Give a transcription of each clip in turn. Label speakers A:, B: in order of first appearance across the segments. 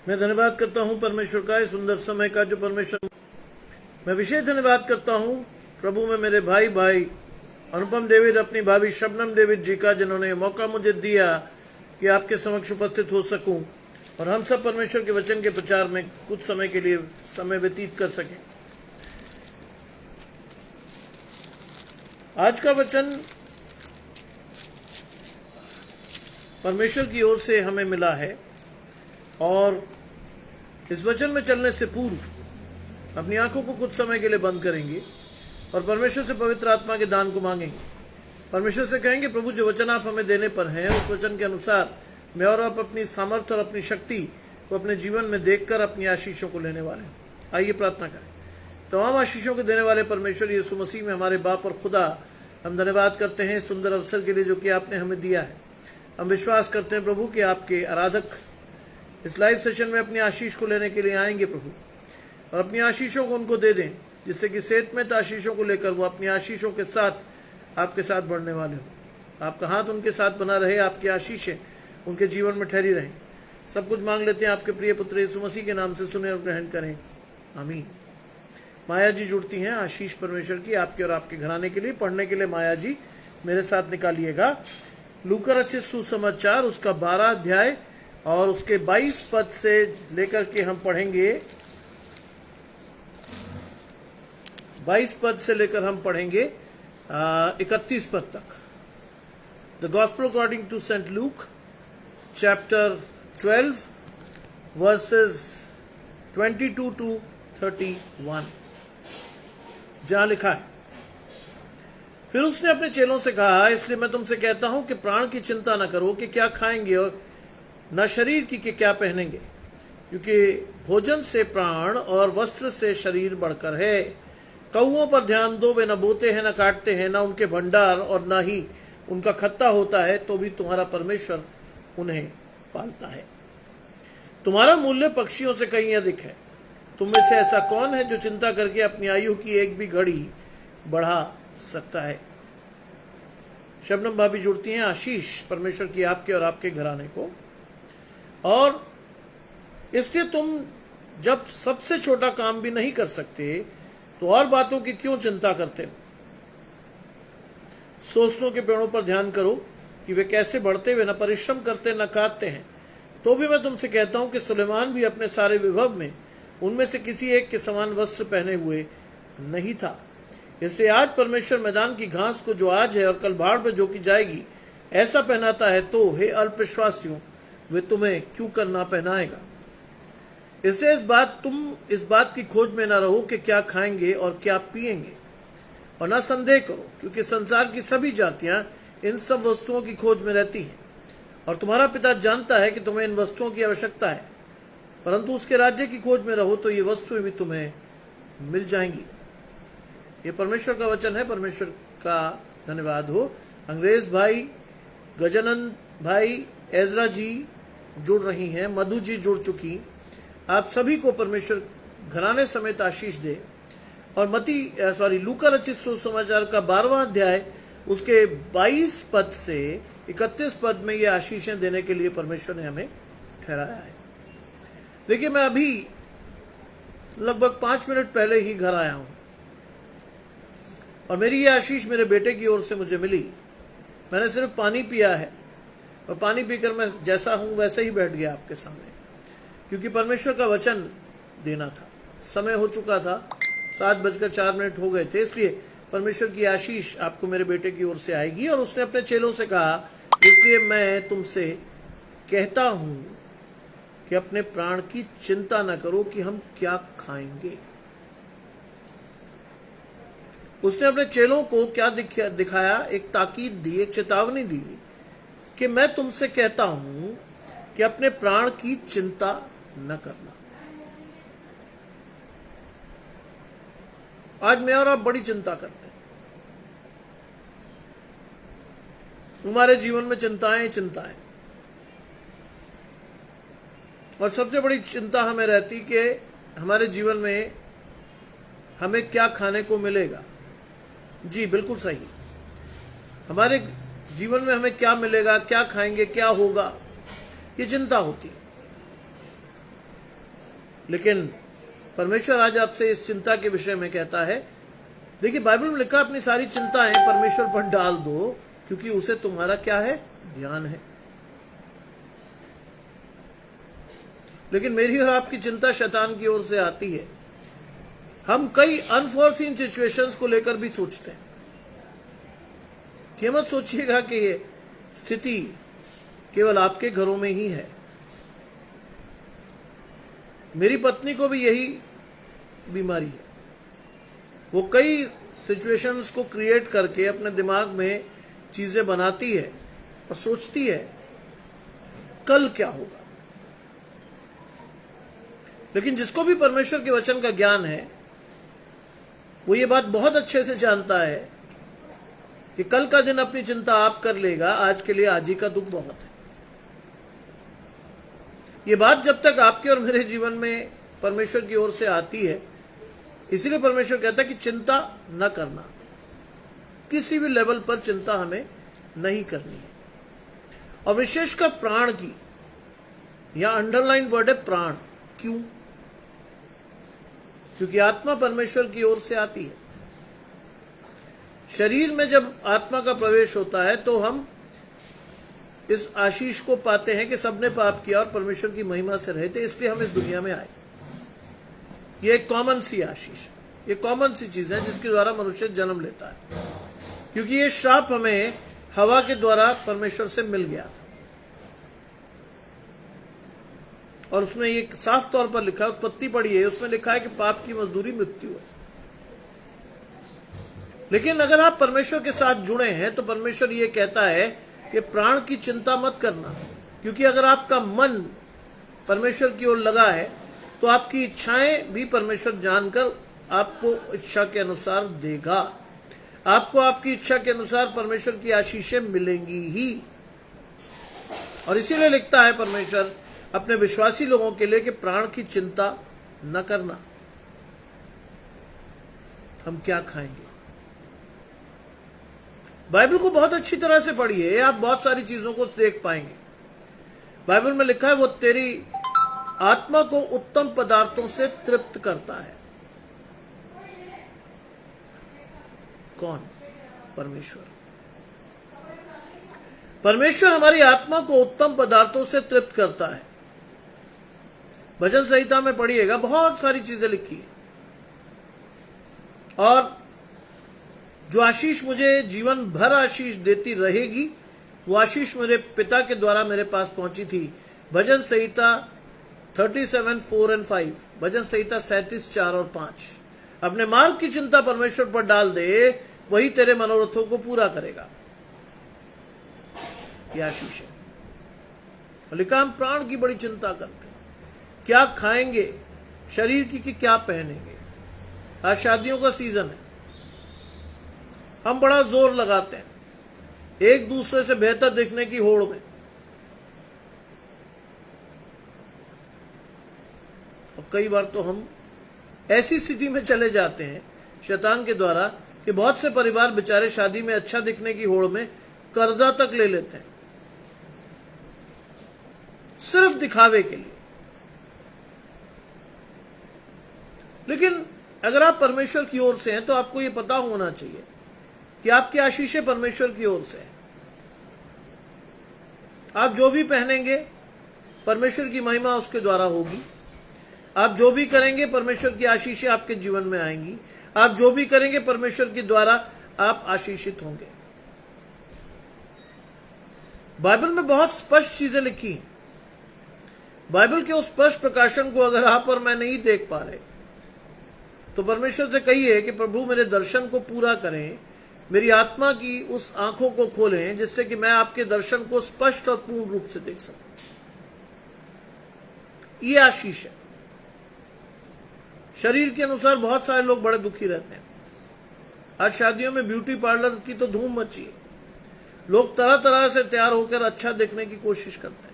A: मैं धन्यवाद करता हूँ परमेश्वर का इस सुंदर समय का जो परमेश्वर। मैं विशेष धन्यवाद करता हूँ प्रभु में मेरे भाई अनुपम डेविड, अपनी भाभी शबनम डेविड जी का, जिन्होंने मौका मुझे दिया कि आपके समक्ष उपस्थित हो सकूं और हम सब परमेश्वर के वचन के प्रचार में कुछ समय के लिए समय व्यतीत कर सकें। आज का वचन परमेश्वर की ओर से हमें मिला है और इस वचन में चलने से पूर्व अपनी आंखों को कुछ समय के लिए बंद करेंगे और परमेश्वर से पवित्र आत्मा के दान को मांगेंगे। परमेश्वर से कहेंगे, प्रभु जो वचन आप हमें देने पर हैं उस वचन के अनुसार मैं और आप अपनी सामर्थ्य और अपनी शक्ति को अपने जीवन में देखकर अपनी आशीषों को लेने वाले हैं। आइए प्रार्थना करें। तमाम आशीषों को देने वाले परमेश्वर यीशु मसीह में हमारे बाप और खुदा, हम धन्यवाद करते हैं सुंदर अवसर के लिए जो कि आपने हमें दिया है। हम विश्वास करते हैं प्रभु कि आपके आराधक इस लाइव सेशन में अपनी आशीष को लेने के लिए आएंगे प्रभु, और अपनी आशीषों को उनको दे दें, जिससे कि सेहतमंद आशीषों को लेकर वो अपनी आशीषों के साथ आपके साथ बढ़ने वाले हो। आपका हाथ उनके साथ बना रहे, आपकी आशीषें उनके जीवन में ठहरी रहें। सब कुछ मांग लेते हैं आपके प्रिय पुत्र यीशु मसीह के नाम से, सुने और ग्रहण करें, आमीन। माया जी जुड़ती हैं आशीष परमेश्वर की आपके और आपके घराने के लिए। पढ़ने के लिए माया जी मेरे साथ निकालिएगा लूका रचित सुसमाचार उसका 12 अध्याय और उसके 22 पद से लेकर के हम पढ़ेंगे 22 पद से लेकर हम पढ़ेंगे 31 पद तक। The gospel according to saint Luke chapter 12 verses 22 to 31, जहां लिखा है, फिर उसने अपने चेलों से कहा, इसलिए मैं तुमसे कहता हूं कि प्राण की चिंता न करो कि क्या खाएंगे और न शरीर की कि क्या पहनेंगे, क्योंकि भोजन से प्राण और वस्त्र से शरीर बढ़कर है। कौओं पर ध्यान दो, वे न बोते हैं न काटते हैं, न उनके भंडार और न ही उनका खत्ता होता है, तो भी तुम्हारा परमेश्वर उन्हें पालता है। तुम्हारा मूल्य पक्षियों से कहीं अधिक है। तुम में से ऐसा कौन है जो चिंता करके अपनी आयु की एक भी घड़ी बढ़ा सकता है। शबनम भाभी जुड़ती हैं आशीष परमेश्वर की आपके और आपके घराने को। और इसलिए तुम जब सबसे छोटा काम भी नहीं कर सकते तो और बातों की क्यों चिंता करते हो। सोचने के पेड़ों पर ध्यान करो कि वे कैसे बढ़ते हुए न परिश्रम करते न काटते हैं, तो भी मैं तुमसे कहता हूं कि सुलेमान भी अपने सारे विभव में उनमें से किसी एक के समान वस्त्र पहने हुए नहीं था। इसलिए आज परमेश्वर मैदान की घास को जो आज है और कल भाड़ में जो की जाएगी ऐसा पहनाता है, तो हे अल्पविश्वासियों वे तुम्हें क्यों करना पहनाएगा। इसलिए तुम इस बात की खोज में न रहो कि क्या खाएंगे और क्या पिएंगे, और न संदेह करो, क्योंकि संसार की सभी जातियां इन सब वस्तुओं की खोज में रहती हैं, और तुम्हारा पिता जानता है कि तुम्हें इन वस्तुओं की आवश्यकता है। परंतु उसके राज्य की खोज में रहो तो ये वस्तुएं भी तुम्हें मिल जाएंगी। ये परमेश्वर का वचन है। परमेश्वर का धन्यवाद हो। अंग्रेज भाई, गजानंद भाई, एजरा जी जुड़ रही हैं, मधु जी जुड़ चुकी। आप सभी को परमेश्वर घराने समेत आशीष दे। और लूका रचित सुसमाचार का 12वां अध्याय उसके 22 पद से 31 पद में ये आशीषें देने के लिए परमेश्वर ने हमें ठहराया है। देखिए, मैं अभी लगभग 5 मिनट पहले ही घर आया हूं और मेरी ये आशीष मेरे बेटे की ओर से मुझे मिली। मैंने सिर्फ पानी पिया है और पानी पीकर मैं जैसा हूं वैसे ही बैठ गया आपके सामने, क्योंकि परमेश्वर का वचन देना था। समय हो चुका था, 7:04 हो गए थे। इसलिए परमेश्वर की आशीष आपको मेरे बेटे की ओर से आएगी। और उसने अपने चेलों से कहा, इसलिए मैं तुमसे कहता हूं कि अपने प्राण की चिंता न करो कि हम क्या खाएंगे। उसने अपने चेलों को क्या दिखाया, एक ताकीद दी, एक चेतावनी दी कि मैं तुमसे कहता हूं कि अपने प्राण की चिंता न करना। आज मैं और आप बड़ी चिंता करते हैं। हमारे जीवन में चिंताएं और सबसे बड़ी चिंता हमें रहती कि हमारे जीवन में हमें क्या खाने को मिलेगा। जी बिल्कुल सही, हमारे जीवन में हमें क्या मिलेगा, क्या खाएंगे, क्या होगा, ये चिंता होती है। लेकिन परमेश्वर आज आपसे इस चिंता के विषय में कहता है, देखिए बाइबल में लिखा, अपनी सारी चिंताएं परमेश्वर पर डाल दो, क्योंकि उसे तुम्हारा क्या है, ध्यान है। लेकिन मेरी और आपकी चिंता शैतान की ओर से आती है। हम कई अनफॉर्सीन सिचुएशंस को लेकर भी सोचते हैं कि मत सोचिएगा कि ये स्थिति केवल आपके घरों में ही है। मेरी पत्नी को भी यही बीमारी है। वो कई सिचुएशंस को क्रिएट करके अपने दिमाग में चीजें बनाती है और सोचती है कल क्या होगा। लेकिन जिसको भी परमेश्वर के वचन का ज्ञान है, वो ये बात बहुत अच्छे से जानता है कि कल का दिन अपनी चिंता आप कर लेगा, आज के लिए आज ही का दुख बहुत है। ये बात जब तक आपके और मेरे जीवन में परमेश्वर की ओर से आती है, इसीलिए परमेश्वर कहता है कि चिंता न करना। किसी भी लेवल पर चिंता हमें नहीं करनी है। और विशेषकर प्राण की, या अंडरलाइन वर्ड है प्राण। क्यों? क्योंकि आत्मा परमेश्वर की ओर से आती है। शरीर में जब आत्मा का प्रवेश होता है तो हम इस आशीष को पाते हैं कि सबने पाप किया और परमेश्वर की महिमा से रहते, इसलिए हम इस दुनिया में आए। ये एक कॉमन सी आशीष, ये कॉमन सी चीज है जिसके द्वारा मनुष्य जन्म लेता है। क्योंकि ये श्राप हमें हवा के द्वारा परमेश्वर से मिल गया था, और उसमें ये साफ तौर पर लिखा है, उत्पत्ति पढ़ी है, उसमें लिखा है कि पाप की मजदूरी मृत्यु है। लेकिन अगर आप परमेश्वर के साथ जुड़े हैं तो परमेश्वर ये कहता है कि प्राण की चिंता मत करना। क्योंकि अगर आपका मन परमेश्वर की ओर लगा है तो आपकी इच्छाएं भी परमेश्वर जानकर आपको इच्छा के अनुसार देगा। आपको आपकी इच्छा के अनुसार परमेश्वर की आशीषें मिलेंगी ही। और इसीलिए लिखता है परमेश्वर अपने विश्वासी लोगों के लिए कि प्राण की चिंता न करना। हम क्या खाएंगे? बाइबल को बहुत अच्छी तरह से पढ़िए, आप बहुत सारी चीजों को देख पाएंगे। बाइबल में लिखा है वो तेरी आत्मा को उत्तम पदार्थों से तृप्त करता है। कौन? परमेश्वर। परमेश्वर हमारी आत्मा को उत्तम पदार्थों से तृप्त करता है। भजन संहिता में पढ़िएगा, बहुत सारी चीजें लिखी है। और जो आशीष मुझे जीवन भर आशीष देती रहेगी, वो आशीष मेरे पिता के द्वारा मेरे पास पहुंची थी। भजन संहिता 37:4 और 5, भजन संहिता 37:4 और 5। अपने मार्ग की चिंता परमेश्वर पर डाल दे, वही तेरे मनोरथों को पूरा करेगा। यह आशीष है। लिखा हम प्राण की बड़ी चिंता करते हैं, क्या खाएंगे, शरीर की कि क्या पहनेंगे। आज शादियों का सीजन है, हम बड़ा जोर लगाते हैं एक दूसरे से बेहतर दिखने की होड़ में। और कई बार तो हम ऐसी स्थिति में चले जाते हैं शैतान के द्वारा कि बहुत से परिवार बेचारे शादी में अच्छा दिखने की होड़ में कर्जा तक ले लेते हैं, सिर्फ दिखावे के लिए। लेकिन अगर आप परमेश्वर की ओर से हैं तो आपको यह पता होना चाहिए कि आपकी आशीषें परमेश्वर की ओर से हैं। आप जो भी पहनेंगे परमेश्वर की महिमा उसके द्वारा होगी। आप जो भी करेंगे परमेश्वर की आशीषें आपके जीवन में आएंगी। आप जो भी करेंगे परमेश्वर के द्वारा आप आशीषित होंगे। बाइबल में बहुत स्पष्ट चीजें लिखी हैं। बाइबल के उस स्पष्ट प्रकाशन को अगर आप और मैं नहीं देख पा रहे तो परमेश्वर से कहिए कि प्रभु मेरे दर्शन को पूरा करें, मेरी आत्मा की उस आंखों को खोलें जिससे कि मैं आपके दर्शन को स्पष्ट और पूर्ण रूप से देख सकूं। ये आशीष है। शरीर के अनुसार बहुत सारे लोग बड़े दुखी रहते हैं। आज शादियों में ब्यूटी पार्लर की तो धूम मची है। लोग तरह तरह से तैयार होकर अच्छा दिखने की कोशिश करते हैं।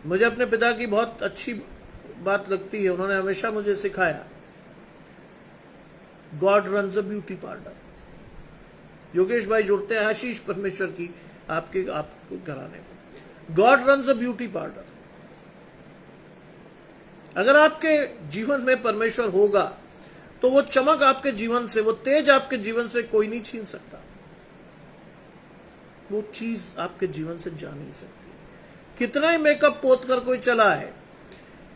A: मुझे अपने पिता की बहुत अच्छी बात लगती है, उन्होंने हमेशा मुझे सिखाया, God runs a beauty parlour. Yogesh भाई जुड़ते हैं, आशीष परमेश्वर की आपको घराने को। God runs a beauty parlour. अगर आपके जीवन में परमेश्वर होगा तो वो चमक आपके जीवन से, वो तेज आपके जीवन से कोई नहीं छीन सकता। वो चीज आपके जीवन से जा नहीं सकती। कितना ही मेकअप पोत कर कोई चला है,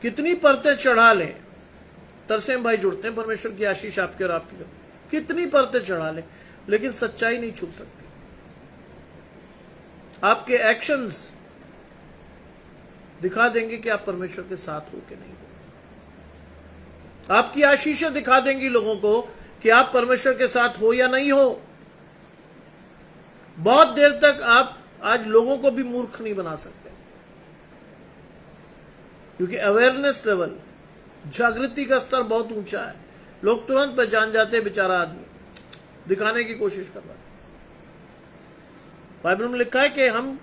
A: कितनी परतें चढ़ा ले, तरसेम भाई जुड़ते हैं, परमेश्वर की आशीष आपके और आपकी, कितनी परतें चढ़ा ले, लेकिन सच्चाई नहीं छुप सकती। आपके एक्शंस दिखा देंगे कि आप परमेश्वर के साथ हो कि नहीं हो। आपकी आशीषें दिखा देंगी लोगों को कि आप परमेश्वर के साथ हो या नहीं हो। बहुत देर तक आप आज लोगों को भी मूर्ख नहीं बना सकते, क्योंकि अवेयरनेस लेवल, जागृति का स्तर बहुत ऊंचा है। लोग तुरंत पहचान जाते हैं बेचारा आदमी दिखाने की कोशिश कर रहा है। बाइबल में लिखा है कि हम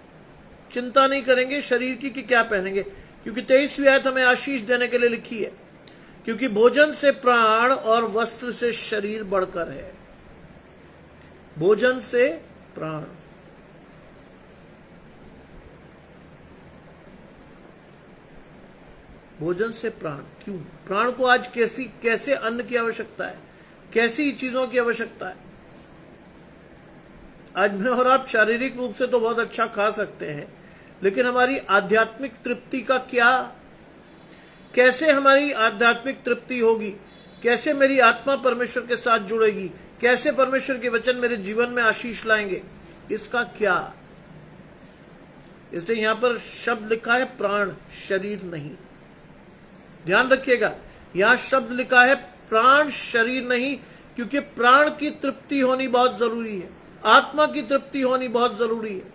A: चिंता नहीं करेंगे शरीर की कि क्या पहनेंगे, क्योंकि 23वीं आयत हमें आशीष देने के लिए लिखी है, क्योंकि भोजन से प्राण और वस्त्र से शरीर बढ़कर है। भोजन से प्राण, भोजन से प्राण। क्यों? प्राण को आज कैसे अन्न की आवश्यकता है, कैसी चीजों की आवश्यकता है। आज मैं और आप शारीरिक रूप से तो बहुत अच्छा खा सकते हैं, लेकिन हमारी आध्यात्मिक तृप्ति का क्या? कैसे हमारी आध्यात्मिक तृप्ति होगी? कैसे मेरी आत्मा परमेश्वर के साथ जुड़ेगी? कैसे परमेश्वर के वचन मेरे जीवन में आशीष लाएंगे? इसका क्या? इसलिए यहां पर शब्द लिखा है प्राण, शरीर नहीं। ध्यान रखिएगा, यहां शब्द लिखा है प्राण, शरीर नहीं, क्योंकि प्राण की तृप्ति होनी बहुत जरूरी है, आत्मा की तृप्ति होनी बहुत जरूरी है।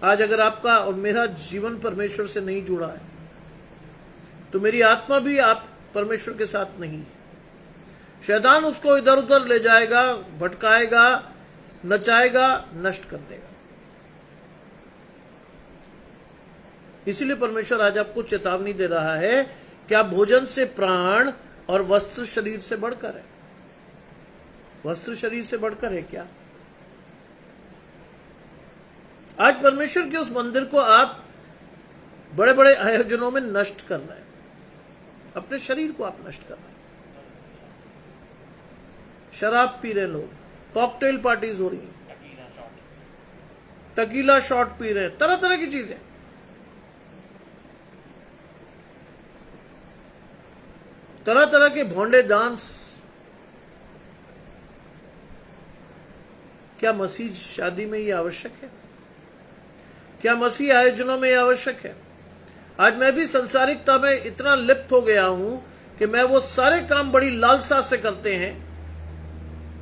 A: आज अगर आपका और मेरा जीवन परमेश्वर से नहीं जुड़ा है, तो मेरी आत्मा भी आप परमेश्वर के साथ नहीं है। शैतान उसको इधर उधर ले जाएगा, भटकाएगा, नचाएगा, नष्ट कर देगा। इसीलिए परमेश्वर आज आपको चेतावनी दे रहा है कि आप भोजन से प्राण और वस्त्र शरीर से बढ़कर है। वस्त्र शरीर से बढ़कर है क्या? आज परमेश्वर के उस मंदिर को आप बड़े बड़े आयोजनों में नष्ट कर रहे हैं, अपने शरीर को आप नष्ट कर रहे हैं। शराब पी रहे लोग, कॉकटेल पार्टीज हो रही हैं, टकीला शॉट पी रहे हैं, तरह तरह की चीजें। तरह तरह के भोंडे डांस। क्या मसीह शादी में ये आवश्यक है? क्या मसीह आयोजनों में यह आवश्यक है? आज मैं भी संसारिकता में इतना लिप्त हो गया हूं कि मैं वो सारे काम बड़ी लालसा से करते हैं,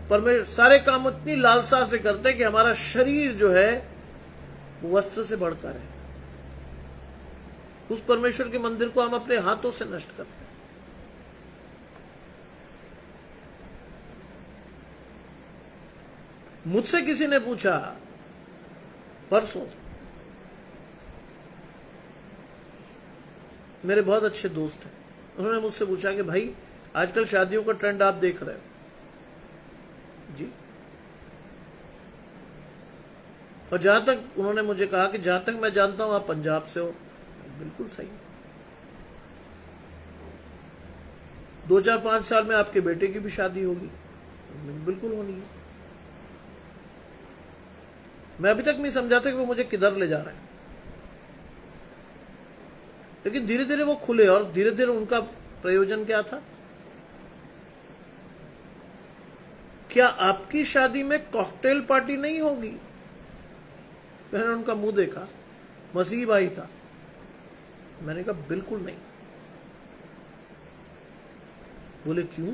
A: पर मैं सारे काम इतनी लालसा से करते हैं कि हमारा शरीर जो है वो वस्त्र से बढ़कर है। उस परमेश्वर के मंदिर को हम अपने हाथों से नष्ट करते हैं। मुझसे किसी ने पूछा परसों, मेरे बहुत अच्छे दोस्त हैं, उन्होंने मुझसे पूछा कि भाई आजकल शादियों का ट्रेंड आप देख रहे हो जी, और जहां तक उन्होंने मुझे कहा कि जहां तक मैं जानता हूं आप पंजाब से हो। बिल्कुल सही। 2-4-5 साल में आपके बेटे की भी शादी होगी, बिल्कुल होनी है। मैं अभी तक नहीं समझा था कि वो मुझे किधर ले जा रहे हैं, लेकिन धीरे धीरे वो खुले, और धीरे धीरे उनका प्रयोजन क्या था? क्या आपकी शादी में कॉकटेल पार्टी नहीं होगी? मैंने उनका मुंह देखा, मसीह भाई था। मैंने कहा बिल्कुल नहीं। बोले क्यों?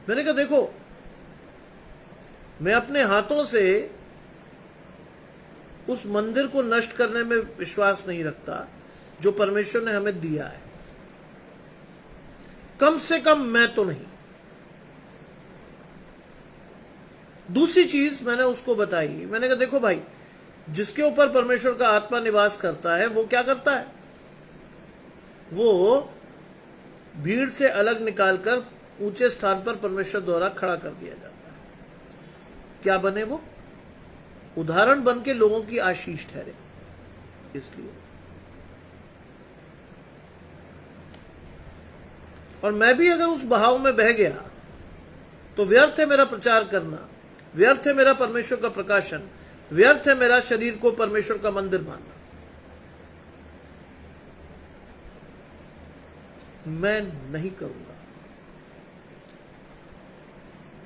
A: मैंने कहा देखो, मैं अपने हाथों से उस मंदिर को नष्ट करने में विश्वास नहीं रखता जो परमेश्वर ने हमें दिया है। कम से कम मैं तो नहीं। दूसरी चीज मैंने उसको बताई, मैंने कहा देखो भाई, जिसके ऊपर परमेश्वर का आत्मा निवास करता है वो क्या करता है? वो भीड़ से अलग निकालकर ऊंचे स्थान पर परमेश्वर द्वारा खड़ा कर दिया जाता है। क्या बने वो? उदाहरण बन के लोगों की आशीष ठहरे। इसलिए और मैं भी अगर उस बहाव में बह गया तो व्यर्थ है मेरा प्रचार करना, व्यर्थ है मेरा परमेश्वर का प्रकाशन, व्यर्थ है मेरा शरीर को परमेश्वर का मंदिर मानना। मैं नहीं करूंगा।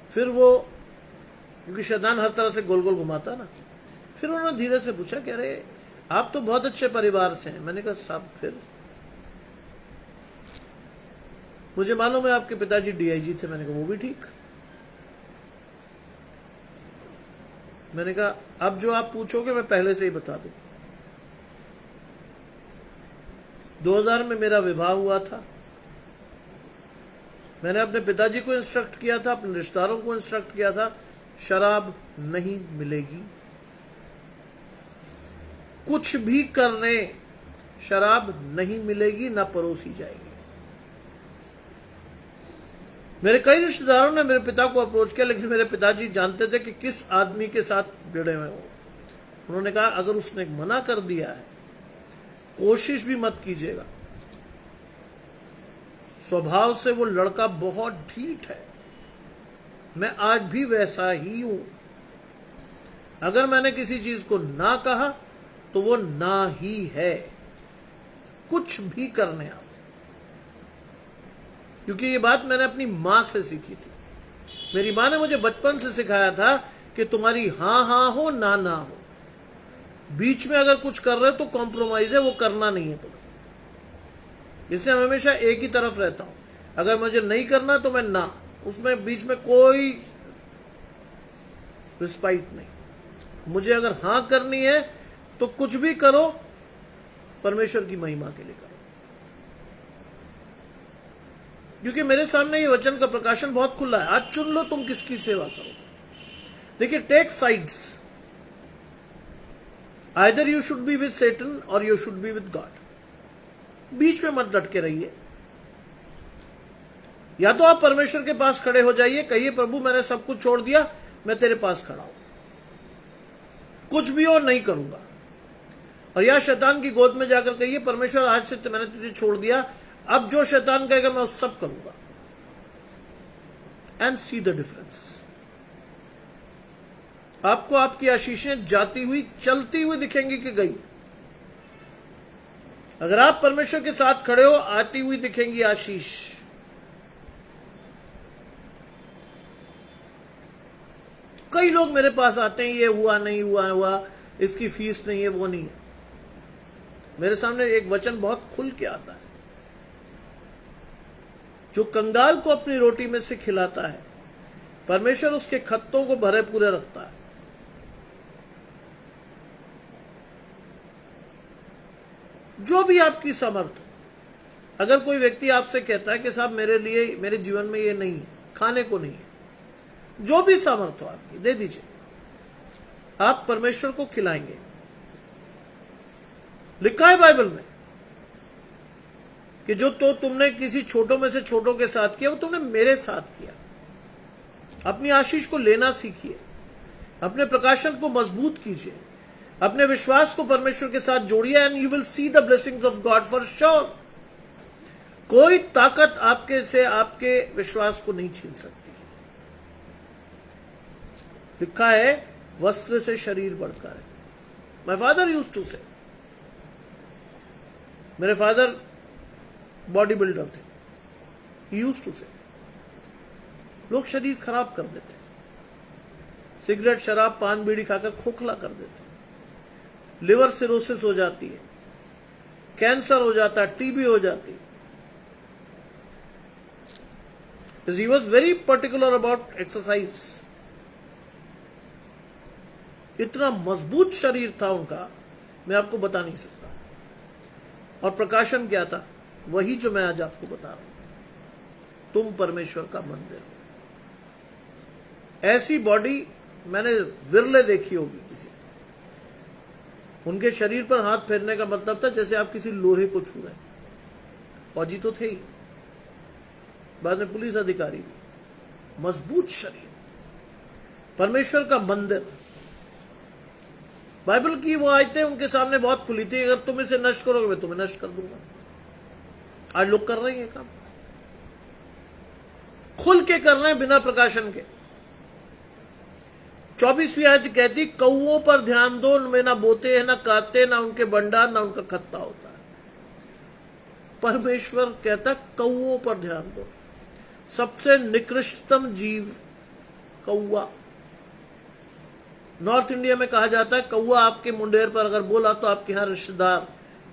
A: फिर वो, क्योंकि शैतान हर तरह से गोल गोल घुमाता ना, फिर उन्होंने धीरे से पूछा कि अरे आप तो बहुत अच्छे परिवार से हैं। मैंने कहा साहब, फिर मुझे मालूम है आपके पिताजी डीआईजी थे। मैंने कहा वो भी ठीक। मैंने कहा अब जो आप पूछोगे मैं पहले से ही बता दूं। 2000 में मेरा विवाह हुआ था। मैंने अपने पिताजी को इंस्ट्रक्ट किया था, अपने रिश्तेदारों को इंस्ट्रक्ट किया था, शराब नहीं मिलेगी। कुछ भी करने शराब नहीं मिलेगी, ना परोसी जाएगी। मेरे कई रिश्तेदारों ने मेरे पिता को अप्रोच किया, लेकिन मेरे पिताजी जानते थे कि किस आदमी के साथ भिड़े हुए हो। उन्होंने कहा अगर उसने मना कर दिया है, कोशिश भी मत कीजिएगा। स्वभाव से वो लड़का बहुत ढीठ है। मैं आज भी वैसा ही हूं। अगर मैंने किसी चीज को ना कहा तो वो ना ही है, कुछ भी करने आप। क्योंकि ये बात मैंने अपनी मां से सीखी थी। मेरी मां ने मुझे बचपन से सिखाया था कि तुम्हारी हां हां हो, ना ना हो। बीच में अगर कुछ कर रहे हो तो कॉम्प्रोमाइज है, वो करना नहीं है तुम्हें। इसलिए मैं हमेशा एक ही तरफ रहता हूं। अगर मुझे नहीं करना तो मैं ना, उसमें बीच में कोई रिस्पाइट नहीं। मुझे अगर हां करनी है तो कुछ भी करो, परमेश्वर की महिमा के लिए करो। क्योंकि मेरे सामने ये वचन का प्रकाशन बहुत खुला है। आज चुन लो तुम किसकी सेवा करो। देखिए, take sides. Either you should be with Satan और you should be with God. बीच में मत लटके रहिए। या तो आप परमेश्वर के पास खड़े हो जाइए, कहिए प्रभु मैंने सब कुछ छोड़ दिया, मैं तेरे पास खड़ा हूं, कुछ भी और नहीं करूंगा। और या शैतान की गोद में जाकर कहिए परमेश्वर आज से मैंने तुझे छोड़ दिया, अब जो शैतान कहेगा मैं उस सब करूंगा। And see the difference. आपको आपकी आशीषें जाती हुई चलती हुई दिखेंगी कि गई। अगर आप परमेश्वर के साथ खड़े हो, आती हुई दिखेंगी आशीष। कई लोग मेरे पास आते हैं, ये हुआ नहीं हुआ, इसकी फीस नहीं है, वो नहीं है। मेरे सामने एक वचन बहुत खुल के आता है, जो कंगाल को अपनी रोटी में से खिलाता है, परमेश्वर उसके खत्तों को भरे पूरे रखता है। जो भी आपकी सामर्थ हो। अगर कोई व्यक्ति आपसे कहता है कि साहब मेरे लिए, मेरे जीवन में ये नहीं है, खाने को नहीं है, जो भी सामर्थ हो आपकी दे दीजिए। आप परमेश्वर को खिलाएंगे। लिखा है बाइबल में कि जो तो तुमने किसी छोटों में से छोटों के साथ किया, वो तुमने मेरे साथ किया। अपनी आशीष को लेना सीखिए, अपने प्रकाशन को मजबूत कीजिए, अपने विश्वास को परमेश्वर के साथ जोड़िए, and you will see the blessings of God for sure. कोई ताकत आपके से आपके विश्वास को नहीं छीन सकती। लिखा है वस्त्र से शरीर बढ़कर है। माय फादर यूज्ड टू से, मेरे फादर बॉडी बिल्डर थे, ही यूज्ड टू से, लोग शरीर खराब कर देते, सिगरेट शराब पान बीड़ी खाकर खोखला कर देते, लिवर सिरोसिस हो जाती है, कैंसर हो जाता है, टीबी हो जाती है। He was very particular about exercise. इतना मजबूत शरीर था उनका, मैं आपको बता नहीं सकता। और प्रकाशन क्या था? वही जो मैं आज आपको बता रहा हूं। तुम परमेश्वर का मंदिर हो। ऐसी बॉडी मैंने विरले देखी होगी किसी को। उनके शरीर पर हाथ फेरने का मतलब था जैसे आप किसी लोहे को छू रहे हैं। फौजी तो थे ही, बाद में पुलिस अधिकारी भी। मजबूत शरीर, परमेश्वर का मंदिर। बाइबल की वो आयतें उनके सामने बहुत खुली थी, अगर तुम इसे नष्ट करोगे मैं तुम्हें नष्ट कर दूंगा। आज लोग कर रहे हैं ये काम, खुल के कर रहे हैं बिना प्रकाशन के। 24वीं आयत कहती, कौओं पर ध्यान दो, वे ना बोते हैं ना काटते, ना उनके भंडार ना उनका खत्ता होता है। परमेश्वर कहता कौओं पर ध्यान दो। सबसे निकृष्टतम जीव कौआ। नॉर्थ इंडिया में कहा जाता है कौआ आपके मुंडेर पर अगर बोला तो आपके यहाँ रिश्तेदार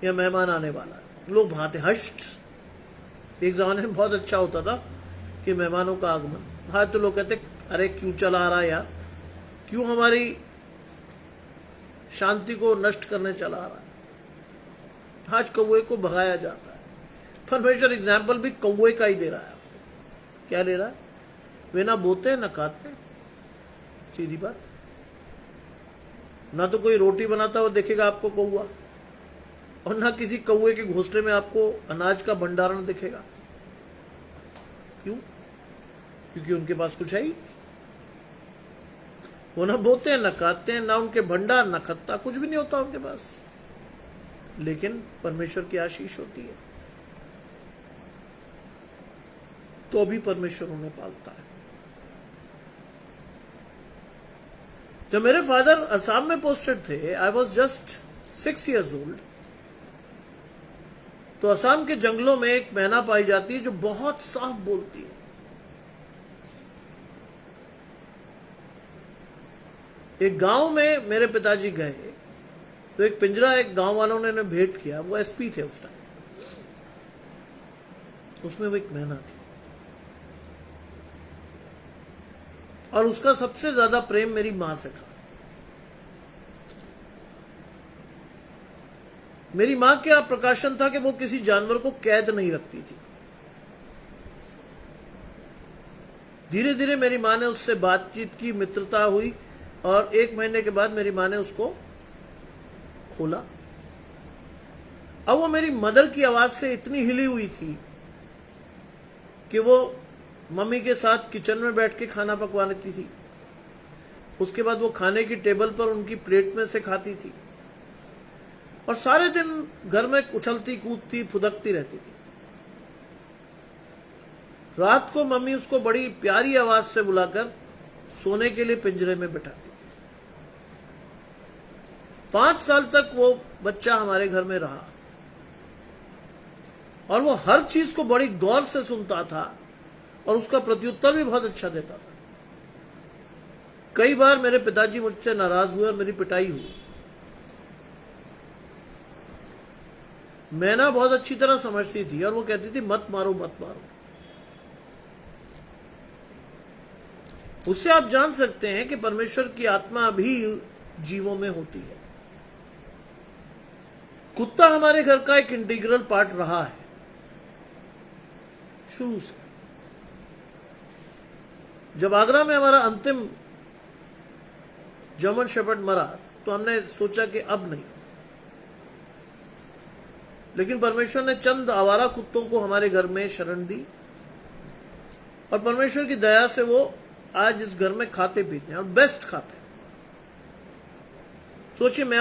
A: या मेहमान आने वाला है। लोग भाते हष्ट। एक जमाने में बहुत अच्छा होता था कि मेहमानों का आगमन। हाँ तो लोग कहते अरे क्यों चला आ रहा है यार, क्यों हमारी शांति को नष्ट करने चला आ रहा है। आज कौए को भगाया जाता है। परमेश्वर एग्जाम्पल भी कौए का ही दे रहा है आपको। क्या ले रहा है? वे ना बोते ना काटते, सीधी बात। ना तो कोई रोटी बनाता हुआ दिखेगा आपको कौआ, और ना किसी कौए के घोंसले में आपको अनाज का भंडारण दिखेगा। क्यों? क्योंकि उनके पास कुछ है ही। वो ना बोते हैं ना काटते हैं, ना उनके भंडार ना खत्ता, कुछ भी नहीं होता उनके पास। लेकिन परमेश्वर की आशीष होती है, तो भी परमेश्वर उन्हें पालता है। जब मेरे फादर असम में पोस्टेड थे, I was just 6 years old, तो असम के जंगलों में एक मैना पाई जाती है जो बहुत साफ बोलती है। एक गांव में मेरे पिताजी गए तो एक पिंजरा एक गांव वालों ने भेंट किया। वो एसपी थे उस टाइम। उसमें वो एक मैना थी और उसका सबसे ज्यादा प्रेम मेरी मां से था। मेरी मां का प्रकाशन था कि वो किसी जानवर को कैद नहीं रखती थी। धीरे धीरे मेरी मां ने उससे बातचीत की, मित्रता हुई, और 1 महीने के बाद मेरी मां ने उसको खोला। अब वो मेरी मदर की आवाज से इतनी हिली हुई थी कि वो मम्मी के साथ किचन में बैठ के खाना पकवा लेती थी। उसके बाद वो खाने की टेबल पर उनकी प्लेट में से खाती थी और सारे दिन घर में उछलती कूदती फुदकती रहती थी। रात को मम्मी उसको बड़ी प्यारी आवाज से बुलाकर सोने के लिए पिंजरे में बिठाती थी। 5 साल तक वो बच्चा हमारे घर में रहा और वो हर चीज को बड़ी गौर से सुनता था और उसका प्रत्युत्तर भी बहुत अच्छा देता था। कई बार मेरे पिताजी मुझसे नाराज हुए और मेरी पिटाई हुई। मैना बहुत अच्छी तरह समझती थी और वो कहती थी मत मारो मत मारो। उससे आप जान सकते हैं कि परमेश्वर की आत्मा भी जीवों में होती है। कुत्ता हमारे घर का एक इंटीग्रल पार्ट रहा है शुरू से। जब आगरा में हमारा अंतिम जर्मन शेपर्ड मरा तो हमने सोचा कि अब नहीं, लेकिन परमेश्वर ने चंद आवारा कुत्तों को हमारे घर में शरण दी और परमेश्वर की दया से वो आज इस घर में खाते पीते हैं और बेस्ट खाते हैं। सोचिए, मैं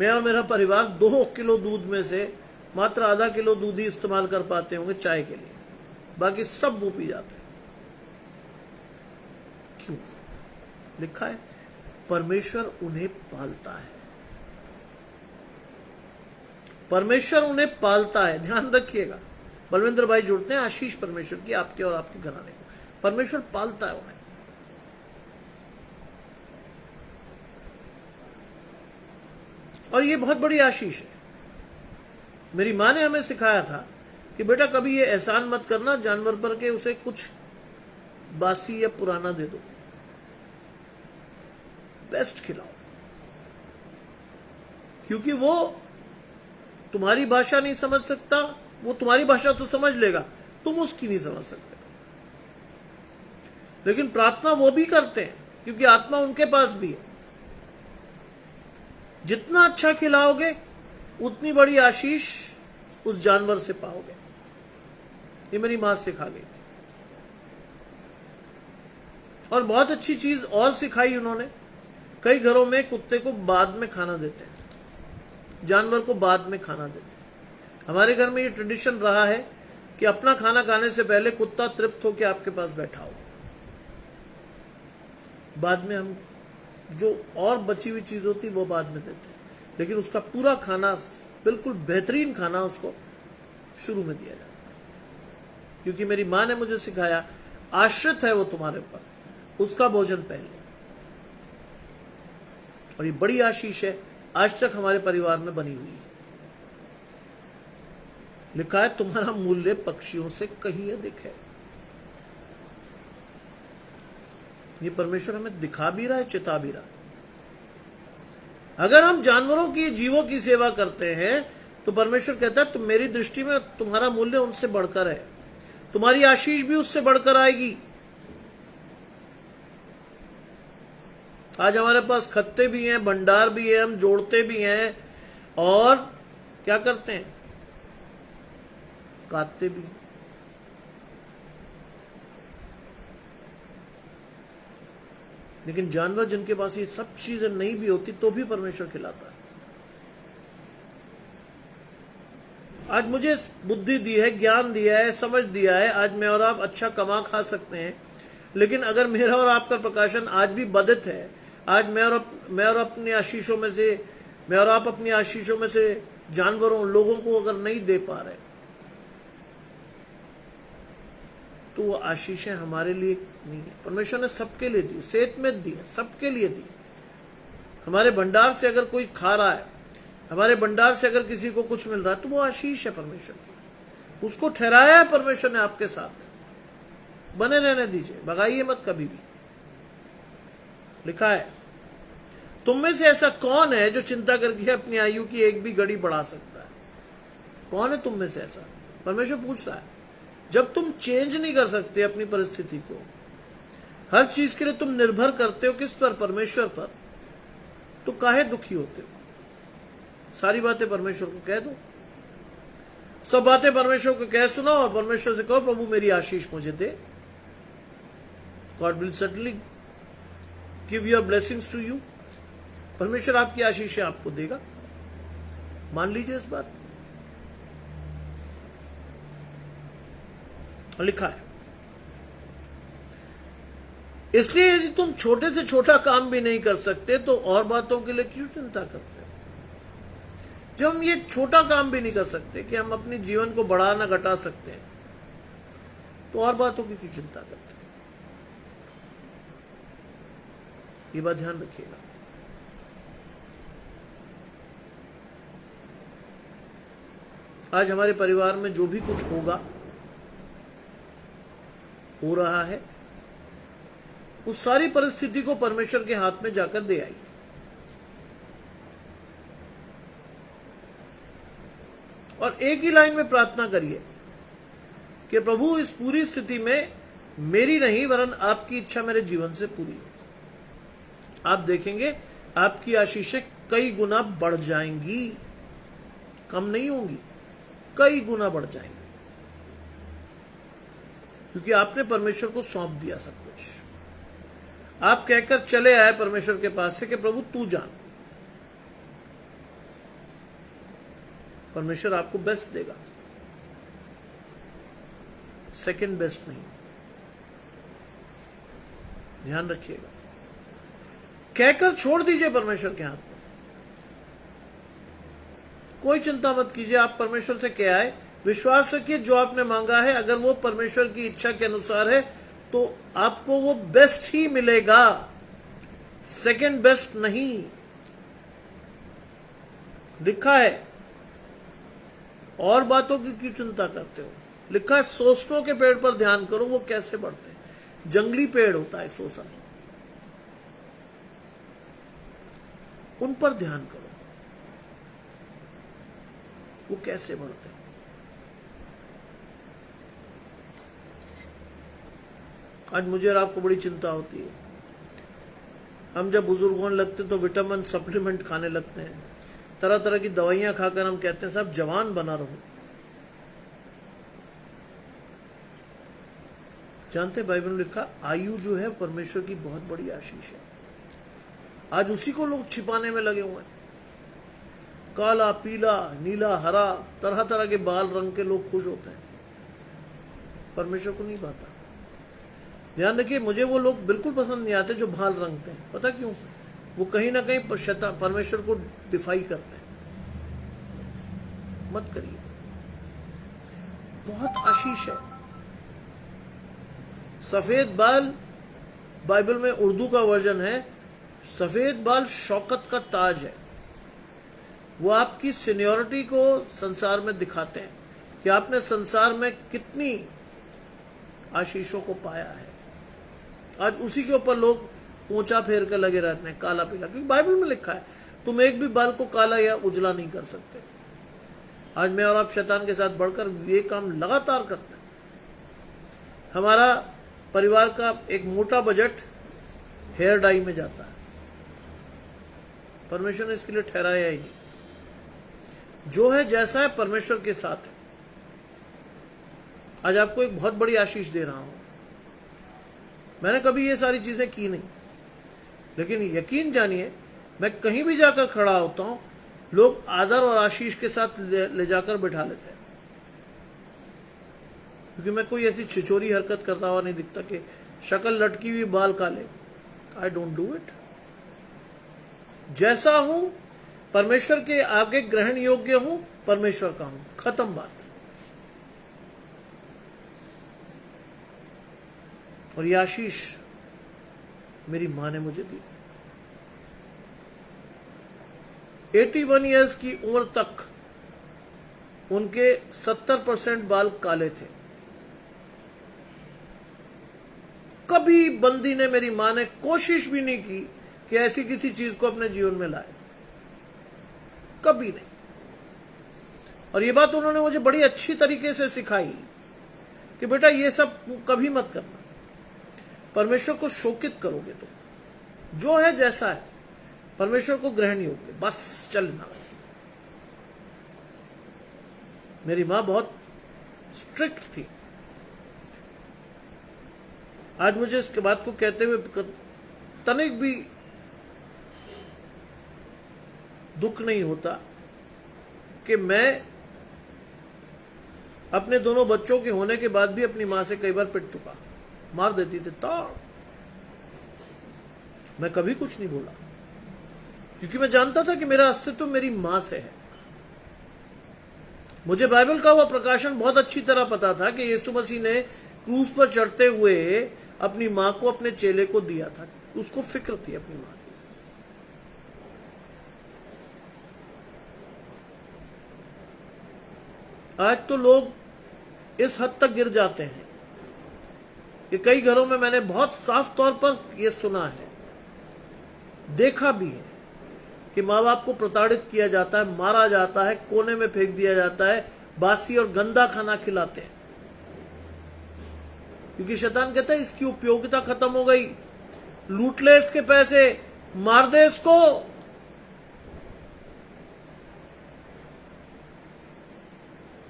A: और मेरा परिवार 2 किलो दूध में से मात्र आधा किलो दूध ही इस्तेमाल कर पाते होंगे चाय के लिए, बाकी सब वो पी जाते हैं। क्यों? लिखा है परमेश्वर उन्हें पालता है। परमेश्वर उन्हें पालता है। ध्यान रखिएगा। बलविंदर भाई जुड़ते हैं, आशीष परमेश्वर की आपके और आपके घराने को। परमेश्वर पालता है उन्हें। और ये बहुत बड़ी आशीष है। मेरी मां ने हमें सिखाया था कि बेटा कभी ये एहसान मत करना जानवर पर के उसे कुछ बासी या पुराना दे दो, बेस्ट खिलाओ, क्योंकि वो तुम्हारी भाषा नहीं समझ सकता। वो तुम्हारी भाषा तो समझ लेगा, तुम उसकी नहीं समझ सकते। लेकिन प्रार्थना वो भी करते हैं क्योंकि आत्मा उनके पास भी है। जितना अच्छा खिलाओगे उतनी बड़ी आशीष उस जानवर से पाओगे। ये मेरी मां सिखा गई थी। और बहुत अच्छी चीज और सिखाई उन्होंने कई घरों में कुत्ते को बाद में खाना देते हैं, जानवर को बाद में खाना देते हैं। हमारे घर में ये ट्रेडिशन रहा है कि अपना खाना खाने से पहले कुत्ता तृप्त होकर आपके पास बैठा हो, बाद में हम जो और बची हुई चीज होती वो बाद में देते हैं, लेकिन उसका पूरा खाना, बिल्कुल बेहतरीन खाना उसको शुरू में दिया जाता है। क्योंकि मेरी माँ ने मुझे सिखाया, आश्रित है वो तुम्हारे ऊपर, उसका भोजन पहले। और ये बड़ी आशीष है, आज तक हमारे परिवार में बनी हुई है। लिखा है, तुम्हारा मूल्य पक्षियों से कहीं अधिक है। ये परमेश्वर हमें दिखा भी रहा है, चिता भी रहा है। अगर हम जानवरों की, जीवों की सेवा करते हैं तो परमेश्वर कहता है, तुम मेरी दृष्टि में तुम्हारा मूल्य उनसे बढ़कर है, तुम्हारी आशीष भी उससे बढ़कर आएगी। आज हमारे पास खत्ते भी हैं, भंडार भी है, हम जोड़ते भी हैं और क्या करते हैं, काटते भी हैं। लेकिन जानवर जिनके पास ये सब चीजें नहीं भी होती तो भी परमेश्वर खिलाता है। आज मुझे बुद्धि दी है, ज्ञान दिया है, समझ दिया है, आज मैं और आप अच्छा कमा खा सकते हैं। लेकिन अगर मेरा और आपका प्रकाशन आज भी बाधित है, आज मैं और अपनी आशीषों में से, मैं और आप अपनी आशीषों में से जानवरों, लोगों को अगर नहीं दे पा रहे, तो वो आशीषें हमारे लिए नहीं है। परमेश्वर ने सबके लिए दी, सेहत में दी है, सबके लिए दी। हमारे भंडार से अगर कोई खा रहा है, हमारे भंडार से अगर किसी को कुछ मिल रहा है, तो वो आशीष है परमेश्वर की। उसको ठहराया है परमेश्वर ने आपके साथ, बने रहने दीजिए, भगाइए मत कभी भी। लिखा है, तुम में से ऐसा कौन है जो चिंता करके अपनी आयु की एक भी घड़ी बढ़ा सकता है? कौन है तुम में से ऐसा? परमेश्वर पूछ रहा है। जब तुम चेंज नहीं कर सकते अपनी परिस्थिति को, हर चीज के लिए तुम निर्भर करते हो किस पर? परमेश्वर पर, तो काहे दुखी होते हो? सारी बातें परमेश्वर को कह दो, सब बातें परमेश्वर को कह सुनाओ और परमेश्वर से कहो, प्रभु मेरी आशीष मुझे दे। God will certainly give your blessings to you. परमेश्वर आपकी आशीषें आपको देगा, मान लीजिए इस बात। लिखा है, इसलिए यदि तुम छोटे से छोटा काम भी नहीं कर सकते तो और बातों के लिए क्यों चिंता करते? जब हम ये छोटा काम भी नहीं कर सकते कि हम अपने जीवन को बढ़ाना घटा सकते हैं, तो और बातों की क्यों चिंता करते हैं? ये बात ध्यान रखिएगा। आज हमारे परिवार में जो भी कुछ होगा, हो रहा है, उस सारी परिस्थिति को परमेश्वर के हाथ में जाकर दे आइए। और एक ही लाइन में प्रार्थना करिए कि प्रभु इस पूरी स्थिति में मेरी नहीं वरन आपकी इच्छा मेरे जीवन से पूरी हो। आप देखेंगे आपकी आशीषें कई गुना बढ़ जाएंगी, कम नहीं होंगी, कई गुना बढ़ जाएंगी, क्योंकि आपने परमेश्वर को सौंप दिया सब कुछ। आप कहकर चले आए परमेश्वर के पास से कि प्रभु तू जान। परमेश्वर आपको बेस्ट देगा, सेकंड बेस्ट नहीं। ध्यान रखिएगा। कहकर छोड़ दीजिए परमेश्वर के हाथ में, कोई चिंता मत कीजिए। आप परमेश्वर से कह आए, विश्वास रखिए जो आपने मांगा है अगर वो परमेश्वर की इच्छा के अनुसार है तो आपको वो बेस्ट ही मिलेगा, सेकंड बेस्ट नहीं। लिखा है, और बातों की क्यों चिंता करते हो? लिखा है, सोसनों के पेड़ पर ध्यान करो, वो कैसे बढ़ते हैं। जंगली पेड़ होता है सोसन, उन पर ध्यान करो, वो कैसे बढ़ते हैं। आज मुझे और आपको बड़ी चिंता होती है। हम जब बुजुर्ग होने लगते तो विटामिन सप्लीमेंट खाने लगते हैं, तरह तरह की दवाइयां खाकर हम कहते हैं साहब जवान बना रहो। जानते बाइबल में लिखा, आयु जो है परमेश्वर की बहुत बड़ी आशीष है। आज उसी को लोग छिपाने में लगे हुए हैं। काला, पीला, नीला, हरा, तरह तरह के बाल रंग के लोग खुश होते हैं, परमेश्वर को नहीं भाता। ध्यान रखिए, मुझे वो लोग बिल्कुल पसंद नहीं आते जो बाल रंगते हैं। पता क्यों? वो कहीं ना कहीं परमेश्वर को डिफाई करते हैं। मत करिए, बहुत आशीष है। सफेद बाल, बाइबल में उर्दू का वर्जन है, सफेद बाल शौकत का ताज है। वो आपकी सीनियरिटी को संसार में दिखाते हैं कि आपने संसार में कितनी आशीषों को पाया है। आज उसी के ऊपर लोग पोंछा फेर कर लगे रहते हैं, काला पीला, क्योंकि बाइबल में लिखा है तुम एक भी बाल को काला या उजला नहीं कर सकते। आज मैं और आप शैतान के साथ बढ़कर ये काम लगातार करते हैं। हमारा परिवार का एक मोटा बजट हेयर डाई में जाता है, परमेश्वर ने इसके लिए ठहराया ही नहीं। जो है जैसा है परमेश्वर के साथ है। आज आपको एक बहुत बड़ी आशीष दे रहा हूं। मैंने कभी ये सारी चीजें की नहीं, लेकिन यकीन जानिए मैं कहीं भी जाकर खड़ा होता हूं, लोग आदर और आशीष के साथ ले जाकर बिठा लेते हैं, क्योंकि मैं कोई ऐसी छिछोरी हरकत करता हुआ नहीं दिखता कि शक्ल लटकी हुई, बाल काले। I don't do it. जैसा हूं परमेश्वर के आगे ग्रहण योग्य हूं, परमेश्वर का हूं, खत्म बात। और ये आशीष मेरी मां ने मुझे दी। 81 ईयर्स की उम्र तक उनके 70% बाल काले थे। कभी बंदी ने, मेरी मां ने कोशिश भी नहीं की कि ऐसी किसी चीज को अपने जीवन में लाए, कभी नहीं। और ये बात उन्होंने मुझे बड़ी अच्छी तरीके से सिखाई कि बेटा ये सब कभी मत करना, परमेश्वर को शोकित करोगे तो जो है जैसा है परमेश्वर को ग्रहण योग्य, बस चलना वैसे। मेरी मां बहुत स्ट्रिक्ट थी। आज मुझे इसके बात को कहते हुए तनिक भी दुख नहीं होता कि मैं अपने दोनों बच्चों के होने के बाद भी अपनी मां से कई बार पिट चुका, मार देती थी ताड़। मैं कभी कुछ नहीं बोला, क्योंकि मैं जानता था कि मेरा अस्तित्व मेरी मां से है। मुझे बाइबल का वह प्रकाशन बहुत अच्छी तरह पता था कि यीशु मसीह ने क्रूस पर चढ़ते हुए अपनी मां को अपने चेले को दिया था। उसको फिक्र थी अपनी मां की। आज तो लोग इस हद तक गिर जाते हैं कि कई घरों में मैंने बहुत साफ तौर पर यह सुना है, देखा भी है कि माँ बाप को प्रताड़ित किया जाता है, मारा जाता है, कोने में फेंक दिया जाता है, बासी और गंदा खाना खिलाते हैं, क्योंकि शैतान कहता है इसकी उपयोगिता खत्म हो गई, लूट ले इसके पैसे, मार दे इसको।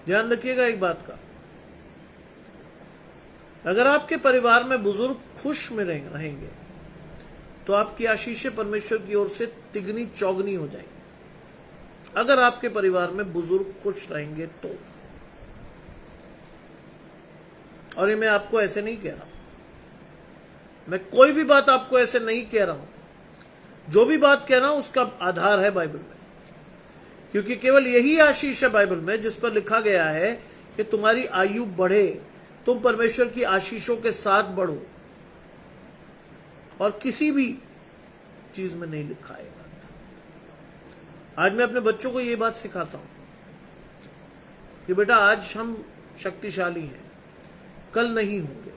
A: ध्यान रखिएगा एक बात का, अगर आपके परिवार में बुजुर्ग खुश में रहेंगे तो आपकी आशीषें परमेश्वर की ओर से तिगनी चौगनी हो जाएंगी। अगर आपके परिवार में बुजुर्ग खुश रहेंगे तो, और ये मैं आपको ऐसे नहीं कह रहा, मैं कोई भी बात आपको ऐसे नहीं कह रहा हूं। जो भी बात कह रहा हूं उसका आधार है बाइबल में, क्योंकि केवल यही आशीष है बाइबल में जिस पर लिखा गया है कि तुम्हारी आयु बढ़े, तुम परमेश्वर की आशीषों के साथ बढ़ो, और किसी भी चीज में नहीं लिखा है बात। आज मैं अपने बच्चों को ये बात सिखाता हूं कि बेटा आज हम शक्तिशाली हैं, कल नहीं होंगे।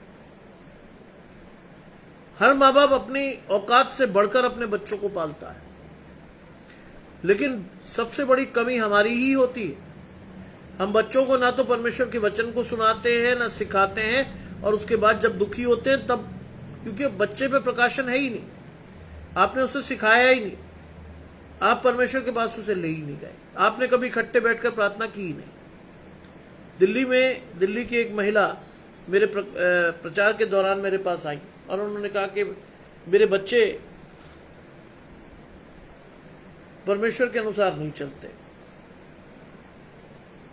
A: हर माँ बाप अपनी औकात से बढ़कर अपने बच्चों को पालता है, लेकिन सबसे बड़ी कमी हमारी ही होती है। हम बच्चों को ना तो परमेश्वर के वचन को सुनाते हैं, ना सिखाते हैं, और उसके बाद जब दुखी होते हैं तब, क्योंकि बच्चे पे प्रकाशन है ही नहीं, आपने उसे सिखाया ही नहीं, आप परमेश्वर के पास उसे ले ही नहीं गए, आपने कभी इकट्ठे बैठकर प्रार्थना की ही नहीं। दिल्ली की एक महिला मेरे प्रचार के दौरान मेरे पास आई और उन्होंने कहा कि मेरे बच्चे परमेश्वर के अनुसार नहीं चलते।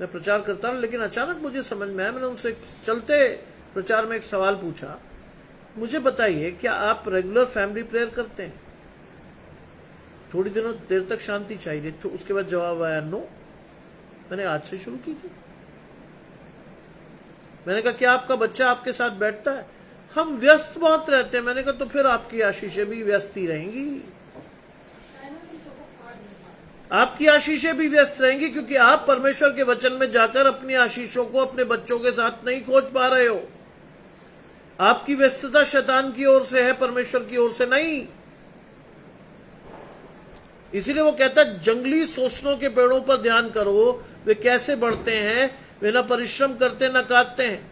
A: मैं प्रचार करता हूं, लेकिन अचानक मुझे समझ में आया, मैंने उनसे चलते प्रचार में एक सवाल पूछा, मुझे बताइए क्या आप रेगुलर फैमिली प्रेयर करते हैं? थोड़ी दिनों देर तक शांति चाहिए, तो उसके बाद जवाब आया नो। मैंने आज से शुरू कीजिए। मैंने कहा क्या आपका बच्चा आपके साथ बैठता है? हम व्यस्त बहुत रहते हैं। मैंने कहा तो फिर आपकी आशीषें भी व्यस्त ही रहेंगी, आपकी आशीषें भी व्यस्त रहेंगी, क्योंकि आप परमेश्वर के वचन में जाकर अपनी आशीषों को अपने बच्चों के साथ नहीं खोज पा रहे हो। आपकी व्यस्तता शैतान की ओर से है, परमेश्वर की ओर से नहीं। इसीलिए वो कहता है जंगली सोचनों के पेड़ों पर ध्यान करो, वे कैसे बढ़ते हैं, वे ना परिश्रम करते ना काटते हैं,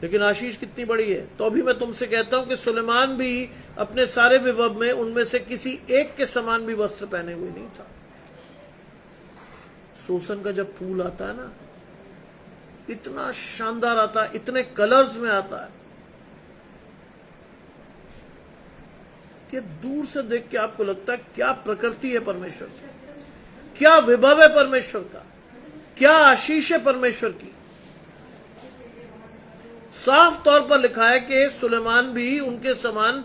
A: लेकिन आशीष कितनी बड़ी है। तो अभी मैं तुमसे कहता हूं कि सुलेमान भी अपने सारे विभव में उनमें से किसी एक के समान भी वस्त्र पहने हुए नहीं था। सोसन का जब फूल आता है ना, इतना शानदार आता है, इतने कलर्स में आता है कि दूर से देख के आपको लगता है क्या प्रकृति है परमेश्वर की, क्या विभव है परमेश्वर का, क्या आशीष है परमेश्वर की। साफ तौर पर लिखा है कि सुलेमान भी उनके समान,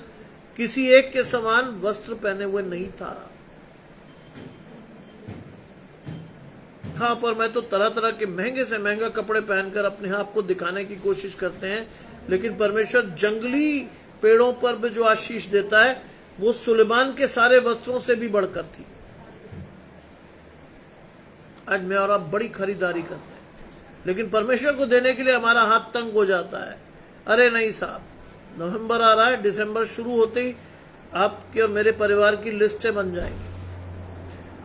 A: किसी एक के समान वस्त्र पहने हुए नहीं था। पर मैं तो तरह तरह के महंगे से महंगा कपड़े पहनकर अपने आप को दिखाने की कोशिश करते हैं, लेकिन परमेश्वर जंगली पेड़ों पर भी जो आशीष देता है वो सुलेमान के सारे वस्त्रों से भी बढ़कर थी। आज मैं और आप बड़ी खरीदारी करते हैं, लेकिन परमेश्वर को देने के लिए हमारा हाथ तंग हो जाता है। अरे नहीं साहब, नवंबर आ रहा है, दिसंबर शुरू होते ही आपके और मेरे परिवार की लिस्टें बन जाएंगी।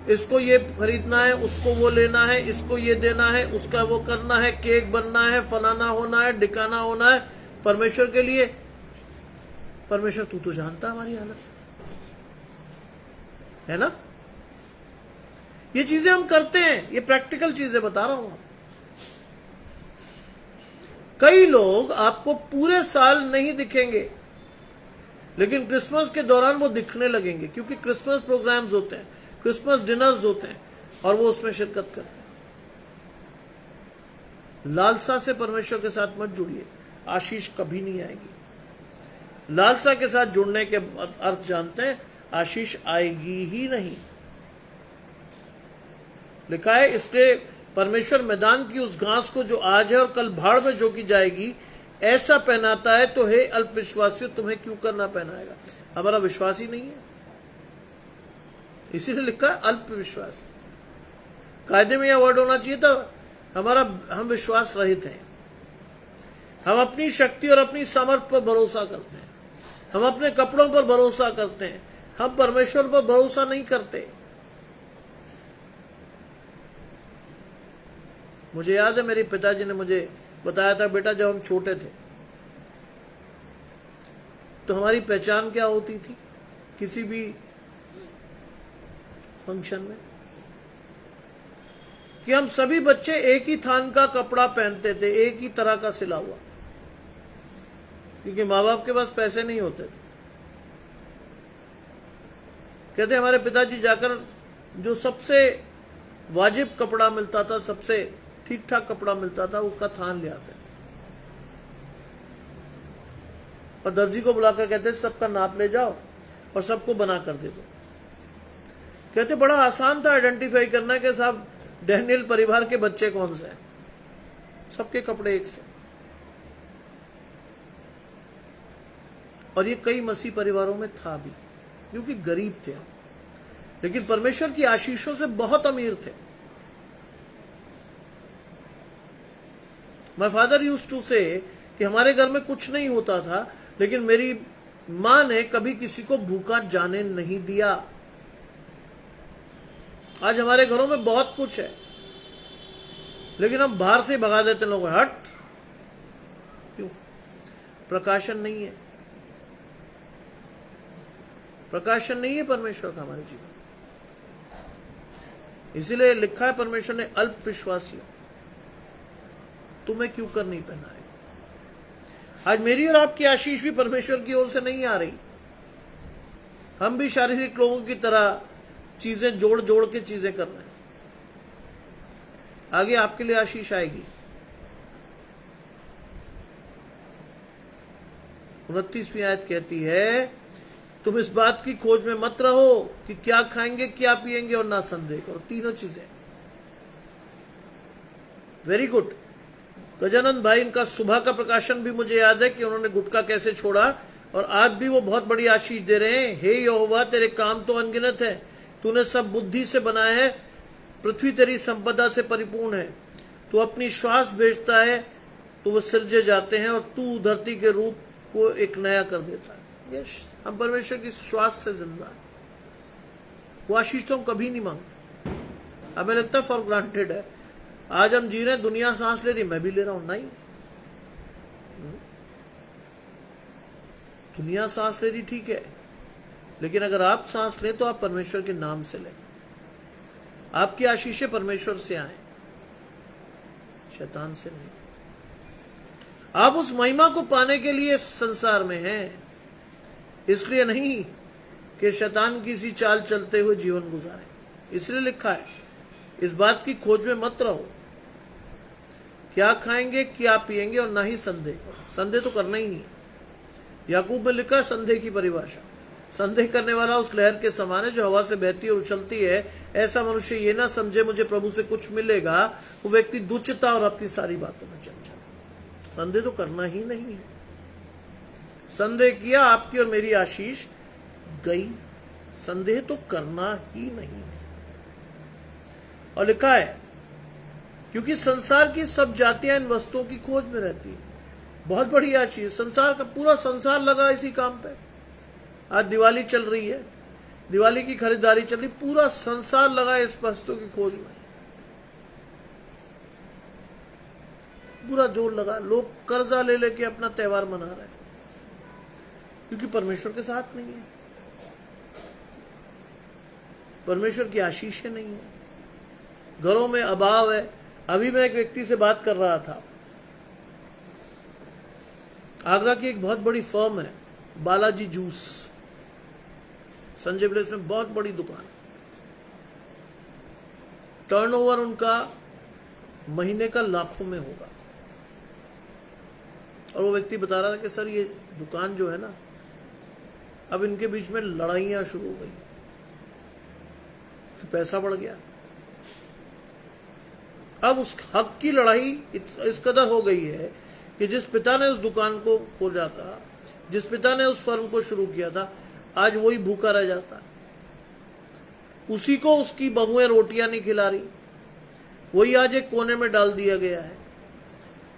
A: इसको ये खरीदना है, उसको वो लेना है, इसको ये देना है, उसका वो करना है, केक बनना है, फलाना होना है, ढिकाना होना है परमेश्वर के लिए। परमेश्वर तू तो जानता है हमारी हालत, है ना। ये चीजें हम करते हैं, ये प्रैक्टिकल चीजें बता रहा हूं। कई लोग आपको पूरे साल नहीं दिखेंगे, लेकिन क्रिसमस के दौरान वो दिखने लगेंगे, क्योंकि क्रिसमस प्रोग्राम्स होते हैं, क्रिसमस डिनर्स होते हैं, और वो उसमें शिरकत करते हैं। लालसा से परमेश्वर के साथ मत जुड़िए, आशीष कभी नहीं आएगी। लालसा के साथ जुड़ने के अर्थ जानते हैं, आशीष आएगी ही नहीं। लिखा है इसलिए परमेश्वर मैदान की उस घास को जो आज है और कल भाड़ में झोंकी जाएगी ऐसा पहनाता है, तो हे अल्पविश्वासियों तुम्हें क्यों करना पहनाएगा। हमारा विश्वास ही नहीं है, इसीलिए लिखा है अल्पविश्वास। कायदे में यह वर्ड होना चाहिए था हम विश्वास रहित हैं। हम अपनी शक्ति और अपनी सामर्थ्य पर भरोसा करते हैं, हम अपने कपड़ों पर भरोसा करते हैं, हम परमेश्वर पर भरोसा नहीं करते। मुझे याद है मेरे पिताजी ने मुझे बताया था, बेटा जब हम छोटे थे तो हमारी पहचान क्या होती थी किसी भी फंक्शन में, कि हम सभी बच्चे एक ही थान का कपड़ा पहनते थे, एक ही तरह का सिला हुआ, क्योंकि माँ बाप के पास पैसे नहीं होते थे। कहते हमारे पिताजी जाकर जो सबसे वाजिब कपड़ा मिलता था, सबसे ठीक ठाक कपड़ा मिलता था, उसका थान ले आते और दर्जी को बुलाकर कहते सबका नाप ले जाओ और सबको बना कर दे दो। कहते बड़ा आसान था आइडेंटिफाई करना कि साहब डैनियल परिवार के बच्चे कौन से हैं, सबके कपड़े एक से। और ये कई मसीह परिवारों में था भी, क्योंकि गरीब थे, लेकिन परमेश्वर की आशीषों से बहुत अमीर थे। माय फादर यूज्ड टू से कि हमारे घर में कुछ नहीं होता था, लेकिन मेरी मां ने कभी किसी को भूखा जाने नहीं दिया। आज हमारे घरों में बहुत कुछ है, लेकिन हम बाहर से भगा देते लोग, हट। क्यों? प्रकाशन नहीं है, प्रकाशन नहीं है परमेश्वर का हमारे जीवन। इसीलिए लिखा है परमेश्वर ने अल्प विश्वासियों तुम्हें क्यों कर नहीं पहनाएगा। आज मेरी और आपकी आशीष भी परमेश्वर की ओर से नहीं आ रही। हम भी शारीरिक लोगों की तरह चीजें जोड़ जोड़ के चीजें कर रहे हैं। आगे आपके लिए आशीष आएगी। 29वीं आयत कहती है, तुम इस बात की खोज में मत रहो कि क्या खाएंगे क्या पिएंगे, और ना संदेह करो। तीनों चीजें। Very good. गजानंद भाई, इनका सुबह का प्रकाशन भी मुझे याद है कि उन्होंने गुटखा कैसे छोड़ा, और आज भी वो बहुत बड़ी आशीष दे रहे हैं। हे यहोवा, तेरे काम तो अनगिनत है, तूने सब बुद्धि से बनाया है, पृथ्वी तेरी संपदा से परिपूर्ण है। तू अपनी श्वास भेजता है तो वो सिरजे जाते हैं, और तू धरती के रूप को एक नया कर देता है। यस, हम परमेश्वर की श्वास से जिंदा है। वो आशीष तो हम कभी नहीं मांगते, हमें लगता है फॉर ग्रांटेड है। आज हम जी रहे हैं, दुनिया सांस ले रही, मैं भी ले रहा हूं। नहीं, दुनिया सांस ले रही ठीक है, लेकिन अगर आप सांस लें तो आप परमेश्वर के नाम से लें। आपकी आशीषें परमेश्वर से आए, शैतान से नहीं। आप उस महिमा को पाने के लिए संसार में हैं, इसलिए नहीं कि शैतान की सी चाल चलते हुए जीवन गुजारें। इसलिए लिखा है, इस बात की खोज में मत रहो क्या खाएंगे क्या पिएंगे, और ना ही संदेह करो। संदेह तो करना ही नहीं है। याकूब में लिखा संदेह की परिभाषा, संदेह करने वाला उस लहर के समान है जो हवा से बहती और उछलती है। ऐसा मनुष्य ये ना समझे मुझे प्रभु से कुछ मिलेगा। वो व्यक्ति दुचिता और अपनी सारी बातों में चल जाए। संदेह तो करना ही नहीं है। संदेह किया, आपकी और मेरी आशीष गई। संदेह तो करना ही नहीं है। और लिखा है, क्योंकि संसार की सब जातियां इन वस्तुओं की खोज में रहती है। बहुत बढ़िया चीज, संसार का पूरा संसार लगा इसी काम पे। आज दिवाली चल रही है, दिवाली की खरीदारी चल रही, पूरा संसार लगा इस वस्तु की खोज में। पूरा जोर लगा, लोग कर्जा ले लेके अपना त्योहार मना रहे हैं, क्योंकि परमेश्वर के साथ नहीं है, परमेश्वर की आशीषें नहीं है, घरों में अभाव है। अभी मैं एक व्यक्ति से बात कर रहा था, आगरा की एक बहुत बड़ी फर्म है बालाजी जूस, संजय प्लेस में बहुत बड़ी दुकान। टर्नओवर उनका महीने का लाखों में होगा। और वो व्यक्ति बता रहा था कि सर ये दुकान जो है ना, अब इनके बीच में लड़ाइयां शुरू हो गई, पैसा बढ़ गया। अब उस हक की लड़ाई इस कदर हो गई है कि जिस पिता ने उस दुकान को खोला था, जिस पिता ने उस फर्म को शुरू किया था, आज वही भूखा रह जाता है। उसी को उसकी बहुएं रोटियां नहीं खिला रही, वही आज एक कोने में डाल दिया गया है।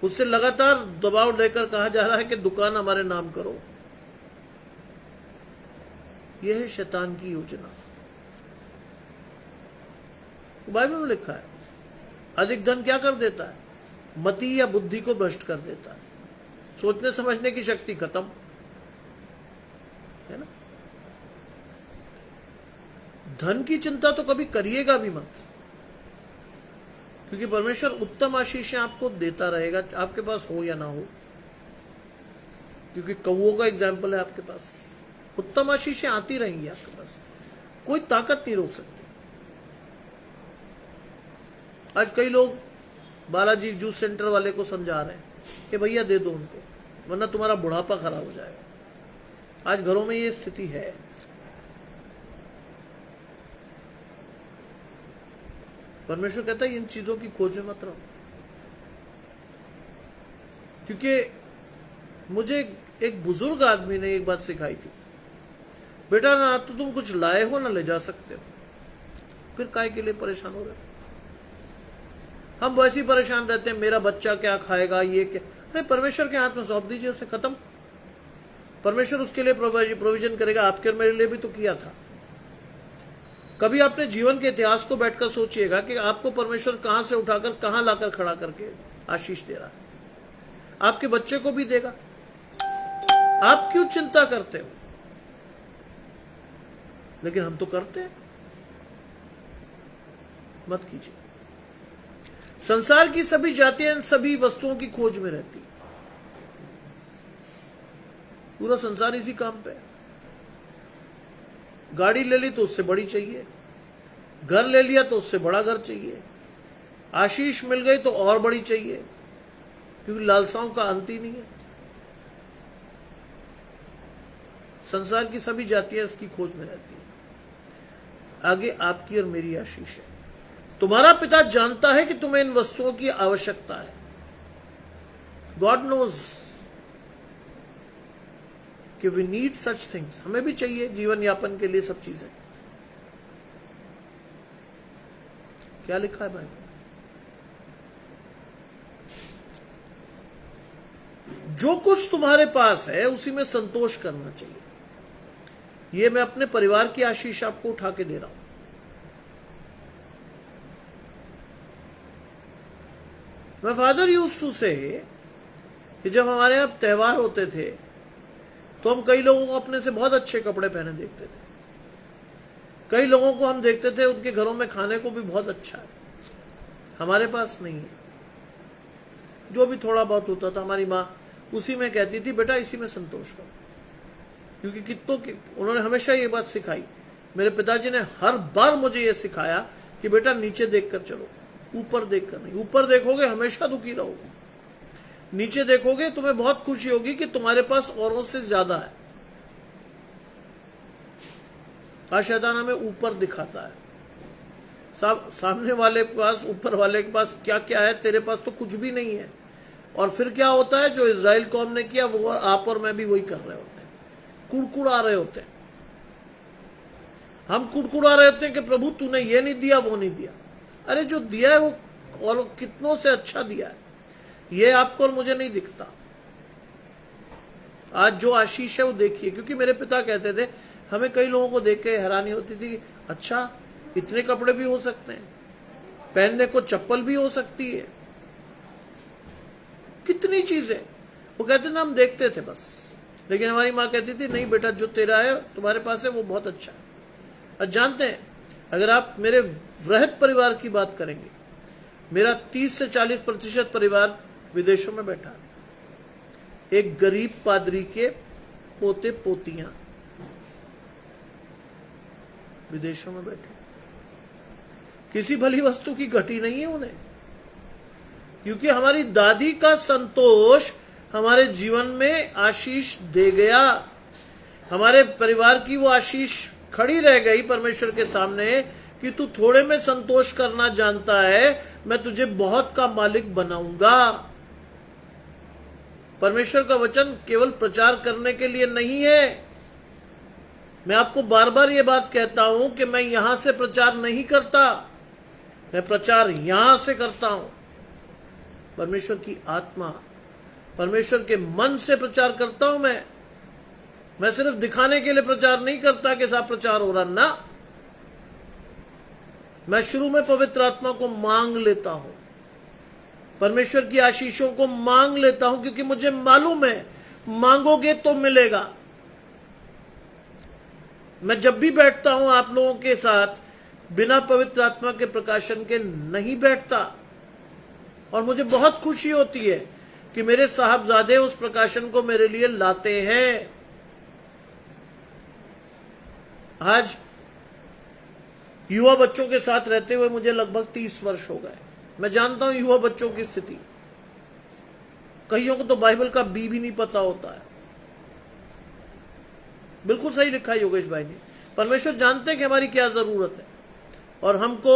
A: उससे लगातार दबाव लेकर कहा जा रहा है कि दुकान हमारे नाम करो। यह है शैतान की योजना। बाइबल में लिखा है, अधिक धन क्या कर देता है? मति या बुद्धि को भ्रष्ट कर देता है। सोचने समझने की शक्ति खत्म है ना। धन की चिंता तो कभी करिएगा भी मत, क्योंकि परमेश्वर उत्तम आशीषें आपको देता रहेगा, आपके पास हो या ना हो। क्योंकि कौओं का एग्जाम्पल है आपके पास, उत्तम आशीषें आती रहेंगी आपके पास, कोई ताकत नहीं रोक सकती। आज कई लोग बालाजी जूस सेंटर वाले को समझा रहे हैं कि भैया दे दो उनको, वरना तुम्हारा बुढ़ापा खराब हो जाएगा। आज घरों में ये स्थिति है। परमेश्वर कहता है इन चीजों की खोज में मत रहो। क्योंकि मुझे एक बुजुर्ग आदमी ने एक बात सिखाई थी, बेटा ना तो तुम कुछ लाए हो ना ले जा सकते हो, फिर काय के लिए परेशान हो रहे हो। हम वैसे ही परेशान रहते हैं, मेरा बच्चा क्या खाएगा, ये क्या। अरे परमेश्वर के हाथ में सौंप दीजिए उसे, खत्म। परमेश्वर उसके लिए प्रोविजन करेगा। आपके और मेरे लिए भी तो किया था। कभी अपने जीवन के इतिहास को बैठकर सोचिएगा कि आपको परमेश्वर कहां से उठाकर कहां लाकर खड़ा करके आशीष दे रहा है। आपके बच्चे को भी देगा। आप क्यों चिंता करते हो? लेकिन हम तो करते हैं। मत कीजिए। संसार की सभी जातियां इन सभी वस्तुओं की खोज में रहती, पूरा संसार इसी काम पे है। गाड़ी ले ली तो उससे बड़ी चाहिए, घर ले लिया तो उससे बड़ा घर चाहिए, आशीष मिल गई तो और बड़ी चाहिए, क्योंकि लालसाओं का अंत ही नहीं है। संसार की सभी जातियां इसकी खोज में रहती है। आगे आपकी और मेरी आशीष है। तुम्हारा पिता जानता है कि तुम्हें इन वस्तुओं की आवश्यकता है। गॉड नोज कि वी नीड सच थिंग्स, हमें भी चाहिए जीवन यापन के लिए सब चीजें। क्या लिखा है भाई? जो कुछ तुम्हारे पास है उसी में संतोष करना चाहिए। ये मैं अपने परिवार की आशीष आपको उठा के दे रहा हूं। माय फादर यूज्ड टू से कि जब हमारे यहाँ त्योहार होते थे तो हम कई लोगों को अपने से बहुत अच्छे कपड़े पहने देखते थे। कई लोगों को हम देखते थे उनके घरों में खाने को भी बहुत अच्छा है, हमारे पास नहीं है। जो भी थोड़ा बहुत होता था हमारी माँ उसी में कहती थी बेटा इसी में संतोष करो, क्योंकि कितनों की उन्होंने हमेशा ये बात सिखाई। मेरे पिताजी ने हर बार मुझे ये सिखाया कि बेटा नीचे देखकर चलो, ऊपर देखकर नहीं। ऊपर देखोगे हमेशा दुखी रहोगे, नीचे देखोगे तुम्हें बहुत खुशी होगी कि तुम्हारे पास औरों से ज्यादा है। आज शैतान हमें ऊपर दिखाता है, सामने वाले के पास, ऊपर वाले के पास क्या क्या है, तेरे पास तो कुछ भी नहीं है। और फिर क्या होता है, जो इजराइल कौम ने किया वो आप और मैं भी वही कर रहे होते हैं, कुड़कुड़ा रहे होते हैं। हम कुड़कुड़ा रहे होते हैं कि प्रभु तूने ये नहीं दिया वो नहीं दिया। अरे जो दिया है वो और कितनों से अच्छा दिया है, ये आपको और मुझे नहीं दिखता। आज जो आशीष है वो देखिए, क्योंकि मेरे पिता कहते थे, हमें कई लोगों को देख के हैरानी होती थी, अच्छा इतने कपड़े भी हो सकते हैं, पहनने को चप्पल भी हो सकती है, कितनी चीजें। वो कहते थे हम देखते थे बस, लेकिन हमारी माँ कहती थी नहीं बेटा जो तेरा है तुम्हारे पास है वो बहुत अच्छा है। और जानते हैं, अगर आप मेरे वृहद परिवार की बात करेंगे, मेरा 30 से 40% परिवार विदेशों में बैठा है। एक गरीब पादरी के पोते पोतियां विदेशों में बैठे, किसी भली वस्तु की घटी नहीं है उन्हें, क्योंकि हमारी दादी का संतोष हमारे जीवन में आशीष दे गया। हमारे परिवार की वो आशीष खड़ी रह गई परमेश्वर के सामने कि तू थोड़े में संतोष करना जानता है, मैं तुझे बहुत का मालिक बनाऊंगा। परमेश्वर का वचन केवल प्रचार करने के लिए नहीं है। मैं आपको बार बार ये बात कहता हूं कि मैं यहां से प्रचार नहीं करता, मैं प्रचार यहां से करता हूं। परमेश्वर की आत्मा, परमेश्वर के मन से प्रचार करता हूं। मैं सिर्फ दिखाने के लिए प्रचार नहीं करता कि साहब प्रचार हो रहा ना। मैं शुरू में पवित्र आत्मा को मांग लेता हूं, परमेश्वर की आशीषों को मांग लेता हूं, क्योंकि मुझे मालूम है मांगोगे तो मिलेगा। मैं जब भी बैठता हूं आप लोगों के साथ बिना पवित्र आत्मा के प्रकाशन के नहीं बैठता, और मुझे बहुत खुशी होती है कि मेरे साहबजादे उस प्रकाशन को मेरे लिए लाते हैं। आज युवा बच्चों के साथ रहते हुए मुझे लगभग 30 वर्ष हो गए। मैं जानता हूं युवा बच्चों की स्थिति, कईयों को तो बाइबल का बी भी नहीं पता होता है। बिल्कुल सही लिखा है योगेश भाई ने, परमेश्वर जानते हैं कि हमारी क्या जरूरत है और हमको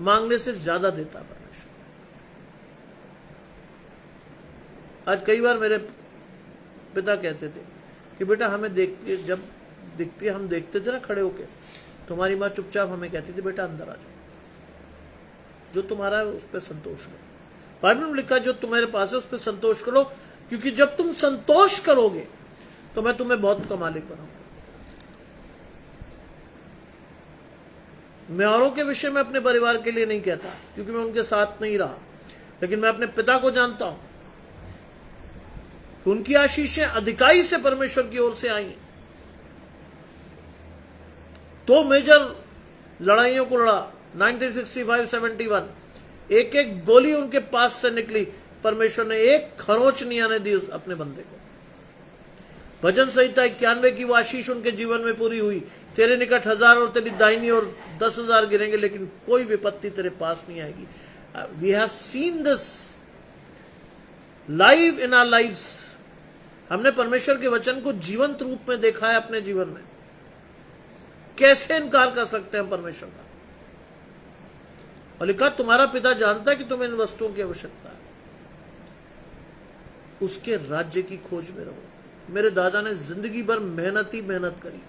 A: मांगने से ज्यादा देता है परमेश्वर। आज कई बार मेरे पिता कहते थे कि बेटा हमें देखते, जब दिखते हम देखते थे ना खड़े होके, तुम्हारी माँ चुपचाप हमें कहती थी बेटा अंदर आ जाओ, जो तुम्हारा है उस पर संतोष करो। बाइबल में लिखा है जो तुम्हारे पास है उस पर संतोष करो, क्योंकि जब तुम संतोष करोगे तो मैं तुम्हें बहुत का मालिक बनाऊंगा। मैं औरों के विषय में अपने परिवार के लिए नहीं कहता, क्योंकि मैं उनके साथ नहीं रहा, लेकिन मैं अपने पिता को जानता हूं कि उनकी आशीषें अधिकाई से परमेश्वर की ओर से आई। 2 मेजर लड़ाइयों को लड़ा 1965-71, एक एक गोली उनके पास से निकली, परमेश्वर ने एक खरोच नहीं आने दी अपने बंदे को। भजन संहिता 91 की वो आशीष उनके जीवन में पूरी हुई। तेरे निकट 1000 और तेरी दाहिनी और 10,000 गिरेंगे, लेकिन कोई विपत्ति तेरे पास नहीं आएगी। We have seen this live in our lives. हमने परमेश्वर के वचन को जीवंत रूप में देखा है अपने जीवन में। कैसे इनकार कर सकते हैं परमेश्वर का? और लिखा, तुम्हारा पिता जानता है कि तुम्हें इन वस्तुओं की आवश्यकता है, उसके राज्य की खोज में रहो। मेरे दादा ने जिंदगी भर मेहनत ही मेहनत करी,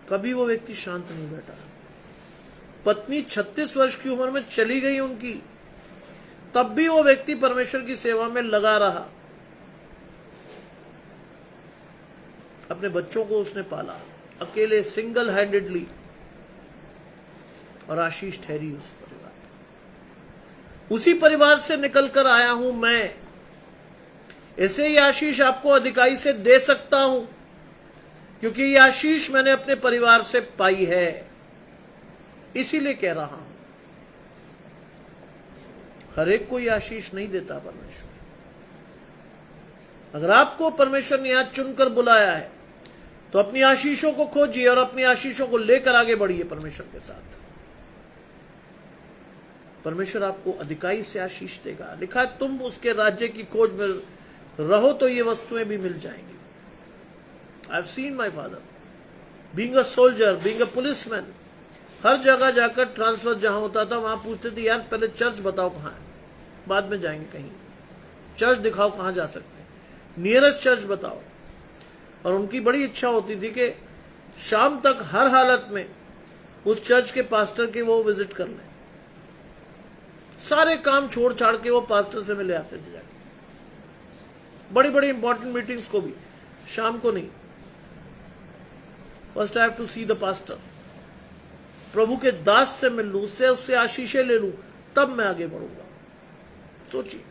A: कभी वो व्यक्ति शांत नहीं बैठा। पत्नी 36 वर्ष की उम्र में चली गई उनकी, तब भी वो व्यक्ति परमेश्वर की सेवा में लगा रहा। अपने बच्चों को उसने पाला अकेले, सिंगल हैंडेडली, और आशीष ठहरी उस परिवार। उसी परिवार से निकलकर आया हूं मैं। ऐसे ही आशीष आपको अधिकाई से दे सकता हूं, क्योंकि ये आशीष मैंने अपने परिवार से पाई है, इसीलिए कह रहा हूं। हर एक को ये आशीष नहीं देता परमेश्वर। अगर आपको परमेश्वर ने आज चुनकर बुलाया है, तो अपनी आशीषों को खोजिए और अपनी आशीषों को लेकर आगे बढ़िए परमेश्वर के साथ। परमेश्वर आपको अधिकाई से आशीष देगा। लिखा है, तुम उसके राज्य की खोज में रहो तो ये वस्तुएं भी मिल जाएंगी। I have seen my father being a soldier, being a policeman. हर जगह जाकर ट्रांसफर जहां होता था वहां पूछते थे, यार पहले चर्च बताओ कहां है, बाद में जाएंगे कहीं, चर्च दिखाओ कहां जा सकते हैं, नियरेस्ट चर्च बताओ। और उनकी बड़ी इच्छा होती थी कि शाम तक हर हालत में उस चर्च के पास्टर के वो विजिट कर लें। सारे काम छोड़ छाड़ के वो पास्टर से मिले आते थे जाके। बड़ी बड़ी इंपॉर्टेंट मीटिंग्स को भी शाम को नहीं, first I have to see the pastor. प्रभु के दास से मिल लूं, उससे आशीषें ले लूं, तब मैं आगे बढ़ूंगा। सोचिए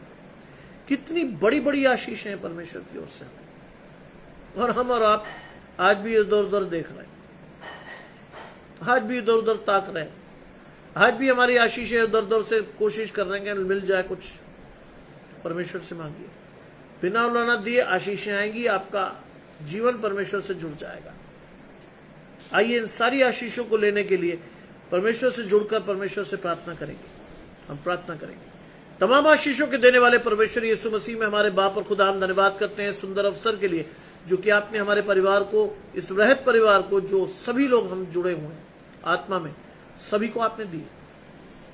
A: कितनी बड़ी बड़ी आशीषें हैं परमेश्वर की ओर से हमें, और हम और आप आज भी इधर उधर देख रहे हैं, आज भी इधर उधर ताक रहे हैं, आज भी हमारी आशीषें उधर उधर से कोशिश कर रहे हैं कि मिल जाए कुछ। परमेश्वर से मांगिए, बिना उलाना दिए आशीषें आएंगी, आपका जीवन परमेश्वर से जुड़ जाएगा। आइए इन सारी आशीषों को लेने के लिए परमेश्वर से जुड़कर परमेश्वर से प्रार्थना करेंगे। हम प्रार्थना करेंगे। तमाम आशीषों के देने वाले परमेश्वर यीशु मसीह में हमारे बाप और खुदा, हम धन्यवाद करते हैं सुंदर अवसर के लिए जो कि आपने हमारे परिवार को, इस वृहद परिवार को, जो सभी लोग हम जुड़े हुए हैं आत्मा में, सभी को आपने दी।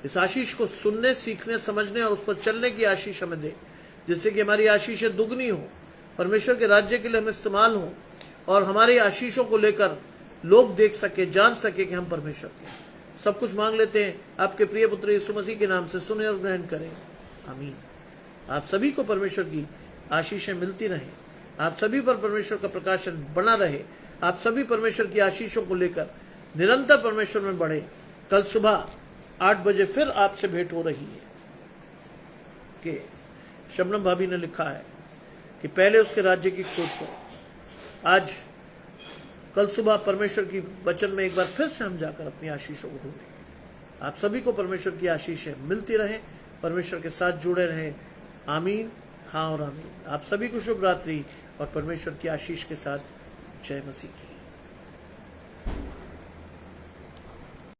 A: इस आशीष को सुनने, सीखने, समझने और उस पर चलने की आशीष हमें दे, जिससे कि हमारी आशीषें दुगनी हो, परमेश्वर के राज्य के लिए हम इस्तेमाल हो, और हमारी आशीषों को लेकर लोग देख सके, जान सके कि हम परमेश्वर के। सब कुछ मांग लेते हैं आपके प्रिय पुत्र यीशु मसीह के नाम से, सुने और ग्रहण करें, आमीन। आप सभी को परमेश्वर की आशीषें मिलती रहें, आप सभी पर परमेश्वर का प्रकाशन बना रहे, आप सभी परमेश्वर की आशीषों को लेकर निरंतर परमेश्वर में बढ़े। कल सुबह 8 बजे फिर आपसे भेंट हो रही है कि शबनम भाभी ने लिखा है कि पहले उसके राज्य की खोज करो। आज कल सुबह परमेश्वर की वचन में एक बार फिर से हम जाकर अपनी आशीषों को ढूंढेंगे। आप सभी को परमेश्वर की आशीषें मिलती रहें, परमेश्वर के साथ जुड़े रहें, आमीन, हाँ और आमीन। आप सभी को शुभ रात्रि और परमेश्वर की आशीष के साथ जय मसीह की।